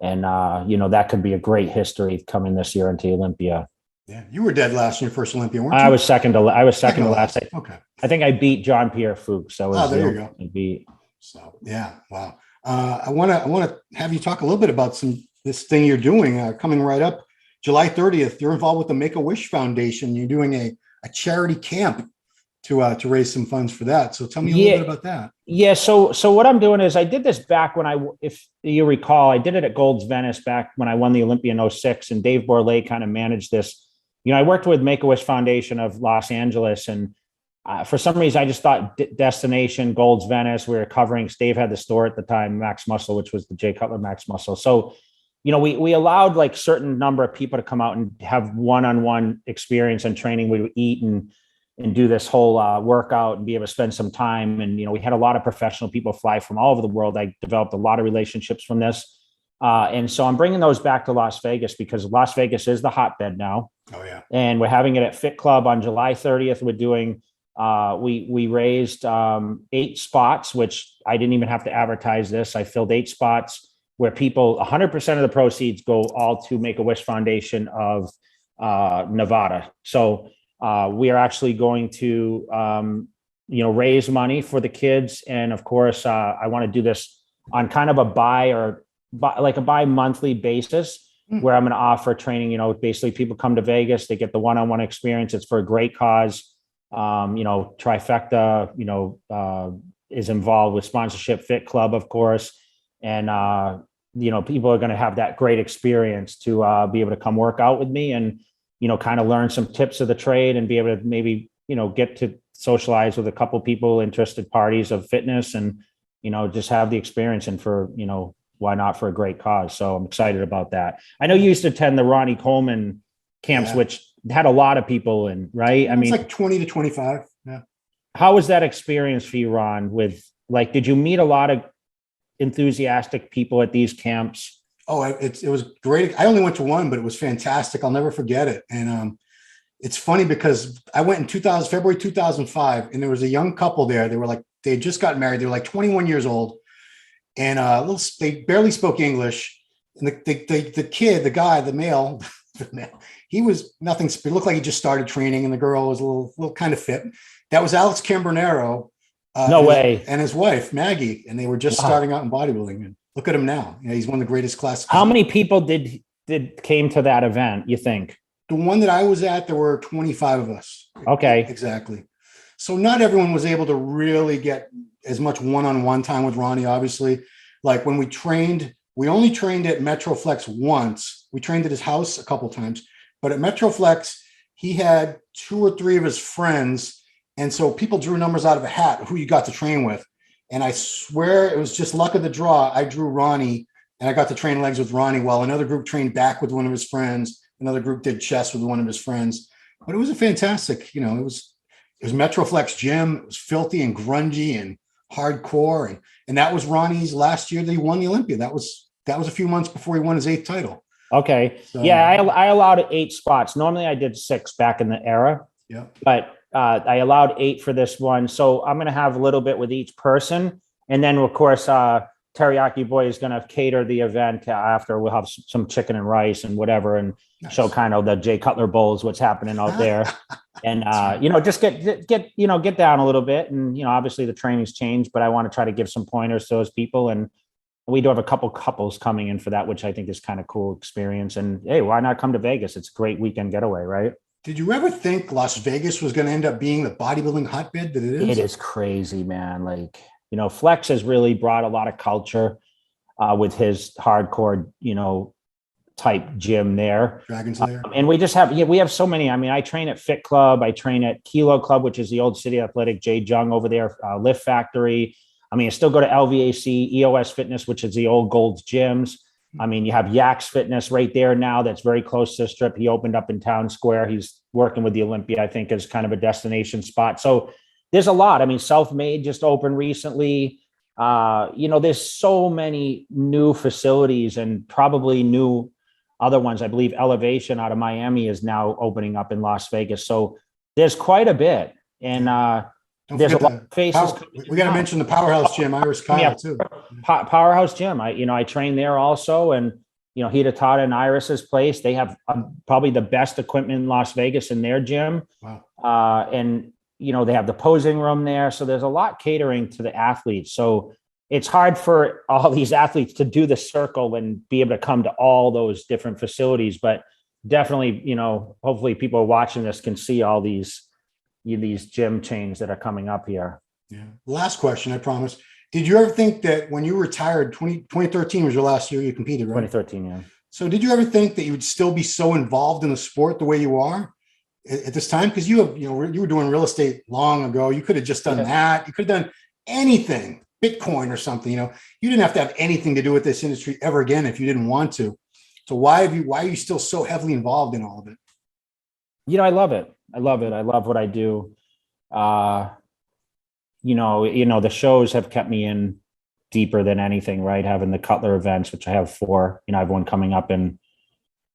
S2: you know, that could be a great history coming this year into Olympia.
S1: Yeah. You were dead last in your first Olympia, weren't you?
S2: I was second to last.
S1: Okay.
S2: I think I beat Jean-Pierre Fuchs. So
S1: there you go.
S2: I beat.
S1: So, yeah. Wow. I want to have you talk a little bit about this thing you're doing coming right up July 30th. You're involved with the Make-A-Wish Foundation. You're doing a charity camp to raise some funds for that. So tell me a little bit about that.
S2: Yeah. So what I'm doing is I did this back when if you recall, I did it at Gold's Venice back when I won the Olympia in 06, and Dave Borlée kind of managed this. You know, I worked with Make-A-Wish Foundation of Los Angeles, and for some reason, I just thought Destination, Gold's Venice, we were covering. Dave had the store at the time, Max Muscle, which was the Jay Cutler Max Muscle. So, you know, we allowed like certain number of people to come out and have one-on-one experience and training. We would eat and do this whole workout and be able to spend some time. And, you know, we had a lot of professional people fly from all over the world. I developed a lot of relationships from this. And so I'm bringing those back to Las Vegas because Las Vegas is the hotbed now.
S1: Oh, yeah.
S2: And we're having it at Fit Club on July 30th. We're doing, we raised 8 spots, which I didn't even have to advertise this. I filled 8 spots where people, 100% of the proceeds go all to Make-A-Wish Foundation of Nevada. So we are actually going to, you know, raise money for the kids. And of course, I want to do this on kind of a bi-monthly basis where I'm going to offer training. You know, basically people come to Vegas, they get the one-on-one experience. It's for a great cause. You know, Trifecta, you know, is involved with sponsorship, Fit Club, of course. And, you know, people are going to have that great experience to be able to come work out with me and, you know, kind of learn some tips of the trade and be able to maybe, you know, get to socialize with a couple people, interested parties of fitness, and, you know, just have the experience. And for, you know, why not for a great cause? So I'm excited about that. I know you used to attend the Ronnie Coleman camps, which had a lot of people in, right? I
S1: It's
S2: mean,
S1: like 20 to 25. Yeah.
S2: how was that experience for you, Ron? With like, did you meet a lot of enthusiastic people at these camps?
S1: Oh, it was great. I only went to one, but it was fantastic. I'll never forget it. And it's funny because I went in February 2005, and there was a young couple there. They had just got married. They were like 21 years old, and they barely spoke English. And the kid, the guy, the male, he was nothing. It looked like he just started training, and the girl was a little kind of fit. That was Alex Cambronero.
S2: No way.
S1: And his wife, Maggie, and they were just starting out in bodybuilding. And look at him now. He's one of the greatest classes.
S2: How many people did came to that event, you think?
S1: The one that I was at, there were 25 of us.
S2: Okay.
S1: Exactly. So not everyone was able to really get as much one-on-one time with Ronnie, obviously. Like when we trained, we only trained at Metroflex once. We trained at his house a couple times, but at Metroflex, he had 2 or 3 of his friends. And so people drew numbers out of a hat who you got to train with. And I swear it was just luck of the draw. I drew Ronnie, and I got to train legs with Ronnie while another group trained back with one of his friends. Another group did chest with one of his friends. But it was a fantastic, it was Metroflex gym. It was filthy and grungy and hardcore. And that was Ronnie's last year that he won the Olympia. That was a few months before he won his 8th title.
S2: Okay.
S1: So,
S2: yeah, I allowed 8 spots. Normally I did 6 back in the era.
S1: Yeah.
S2: But I allowed 8 for this one. So I'm going to have a little bit with each person. And then, of course, Teriyaki Boy is going to cater the event after. We'll have some chicken and rice and whatever, and show kind of the Jay Cutler bowls, what's happening out there. And, just get down a little bit. And, obviously the training's changed, but I want to try to give some pointers to those people. And we do have a couple couples coming in for that, which I think is kind of cool experience. And hey, why not come to Vegas? It's a great weekend getaway, right?
S1: Did you ever think Las Vegas was going to end up being the bodybuilding hotbed that it is?
S2: It is crazy, man. Like, Flex has really brought a lot of culture with his hardcore, type gym there.
S1: Dragon Slayer.
S2: And we just we have so many. I mean, I train at Fit Club. I train at Kilo Club, which is the old City Athletic, Jay Jung over there, Lift Factory. I mean, I still go to LVAC, EOS Fitness, which is the old Gold's gyms. I mean, you have Yaks Fitness right there now. That's very close to the Strip. He opened up in Town Square. He's working with the Olympia, I think, as kind of a destination spot. So there's a lot. I mean, Self-Made just opened recently. There's so many new facilities and probably new other ones. I believe Elevation out of Miami is now opening up in Las Vegas. So there's quite a bit. And there's a lot of faces.
S1: We got to mention the Powerhouse Gym, Iris Kyle, too.
S2: Powerhouse Gym. I train there also. And, Hidetada and Iris's place, they have probably the best equipment in Las Vegas in their gym.
S1: Wow.
S2: And, they have the posing room there. So there's a lot catering to the athletes. So it's hard for all these athletes to do the circle and be able to come to all those different facilities. But definitely, hopefully people watching this can see all these gym chains that are coming up here.
S1: Yeah. Last question, I promise. Did you ever think that when you retired, 2013 was your last year you competed, right?
S2: 2013, yeah.
S1: So did you ever think that you would still be so involved in the sport the way you are at this time? Because you were doing real estate long ago. You could have just done that. You could have done anything, Bitcoin or something. You didn't have to have anything to do with this industry ever again if you didn't want to. So why are you still so heavily involved in all of it?
S2: I love it. I love it. I love what I do. The shows have kept me in deeper than anything, right? Having the Cutler events, which I have 4, I have one coming up in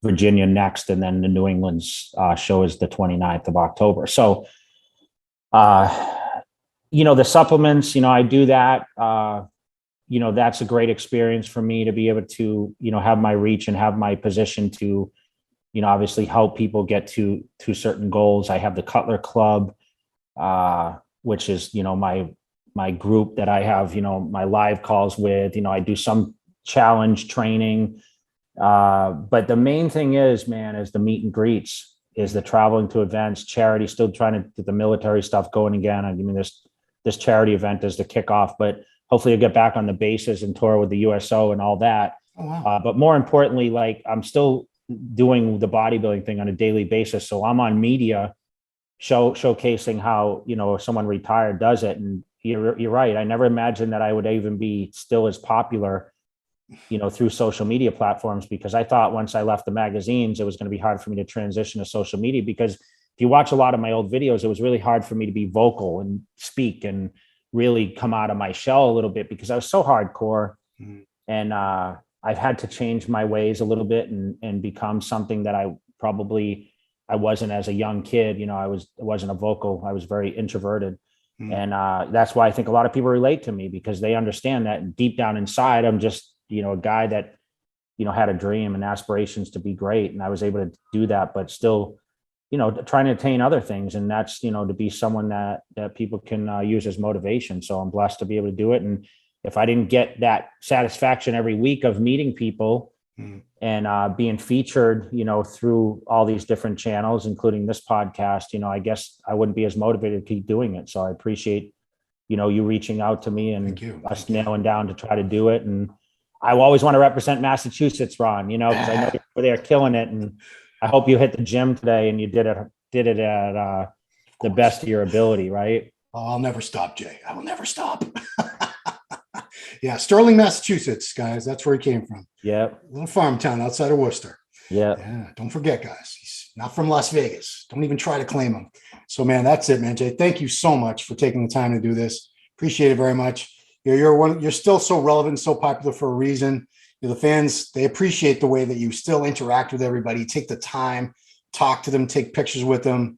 S2: Virginia next. And then the New England's show is the 29th of October. So, the supplements, I do that. That's a great experience for me to be able to, have my reach and have my position to, obviously help people get to certain goals. I have the Cutler Club, which is, my group that I have, my live calls with, I do some challenge training. But the main thing is the meet and greets, is the traveling to events, charity, still trying to get the military stuff going again. I mean, this charity event is the kickoff, but hopefully I'll get back on the bases and tour with the USO and all that.
S1: Oh, wow.
S2: But more importantly, like I'm still doing the bodybuilding thing on a daily basis. So I'm on media showcasing how, someone retired does it. And you're right. I never imagined that I would even be still as popular through social media platforms, because I thought once I left the magazines, it was going to be hard for me to transition to social media, because if you watch a lot of my old videos, it was really hard for me to be vocal and speak and really come out of my shell a little bit, because I was so hardcore. Mm-hmm. And I've had to change my ways a little bit and become something that I wasn't as a young kid. I wasn't a vocal. I was very introverted. Mm-hmm. And that's why I think a lot of people relate to me, because they understand that deep down inside, I'm just, a guy that, had a dream and aspirations to be great. And I was able to do that, but still, trying to attain other things. And that's, to be someone that people can use as motivation. So I'm blessed to be able to do it. And if I didn't get that satisfaction every week of meeting people and being featured, through all these different channels, including this podcast, I guess I wouldn't be as motivated to keep doing it. So I appreciate, you reaching out to me and us nailing down to try to do it. And I always want to represent Massachusetts, Ron, because I know they're killing it. And I hope you hit the gym today and you did it at the best of your ability, right?
S1: Oh, I'll never stop, Jay. I will never stop. Yeah, Sterling, Massachusetts, guys. That's where he came from.
S2: Yeah.
S1: Little farm town outside of Worcester.
S2: Yeah.
S1: Yeah. Don't forget, guys. He's not from Las Vegas. Don't even try to claim him. So, man, that's it, man. Jay, thank you so much for taking the time to do this. Appreciate it very much. You're still so relevant, so popular for a reason. The fans, they appreciate the way that you still interact with everybody, take the time, talk to them, take pictures with them.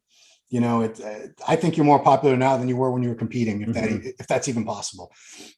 S1: I think you're more popular now than you were when you were competing, if that's even possible.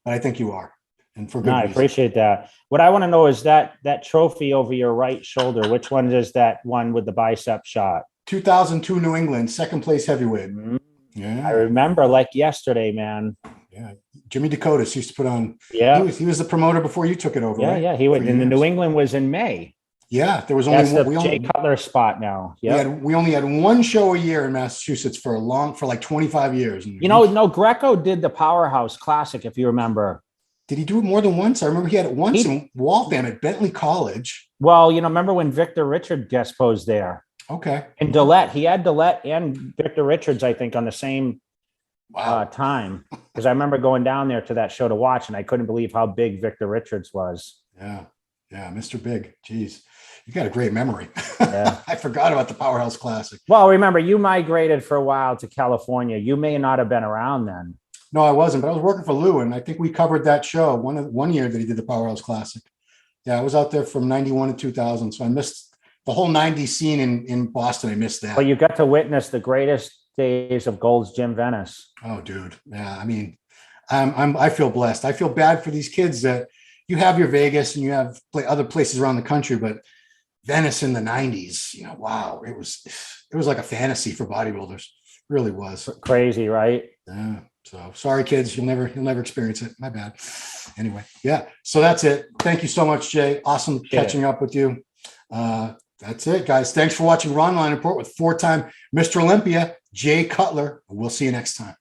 S1: But I think you are. And for good reason. I
S2: appreciate that. What I want to know is that trophy over your right shoulder. Which one is that one with the bicep shot?
S1: 2002 New England, second place heavyweight. Mm-hmm.
S2: Yeah, I remember like yesterday, man.
S1: Yeah, Jimmy Dakotas used to put on.
S2: Yeah,
S1: he was the promoter before you took it over.
S2: Yeah,
S1: right?
S2: Yeah. He went in the New England was in May.
S1: Yeah, there was only
S2: one. Jay Cutler spot now.
S1: Yeah, we only had one show a year in Massachusetts for like 25 years.
S2: No, Greco did the Powerhouse Classic, if you remember.
S1: Did he do it more than once? I remember he had it once in Waltham at Bentley College.
S2: Well, remember when Victor Richard guest posed there?
S1: Okay.
S2: And Dillette, he had Dillette and Victor Richards, I think, on the same time, because I remember going down there to that show to watch, and I couldn't believe how big Victor Richards was.
S1: Yeah, Mr. Big. Jeez, you got a great memory.
S2: Yeah.
S1: I forgot about the Powerhouse Classic.
S2: Well, remember, you migrated for a while to California. You may not have been around then.
S1: No, I wasn't, but I was working for Lou, and I think we covered that show one year that he did the Powerhouse Classic. Yeah, I was out there from 91 to 2000, so I missed the whole 90s scene in Boston. I missed that.
S2: Well, you got to witness the greatest days of Gold's Gym Venice.
S1: Oh, dude. Yeah. I mean, I feel blessed. I feel bad for these kids that you have your Vegas and you have other places around the country, but Venice in the 90s, wow. It was like a fantasy for bodybuilders. It really was
S2: crazy, right?
S1: Yeah. So sorry, kids, you'll never experience it. My bad. Anyway. Yeah. So that's it. Thank you so much, Jay. Awesome catching up with you. That's it, guys. Thanks for watching RONLINE Report with 4-time Mr. Olympia, Jay Cutler. We'll see you next time.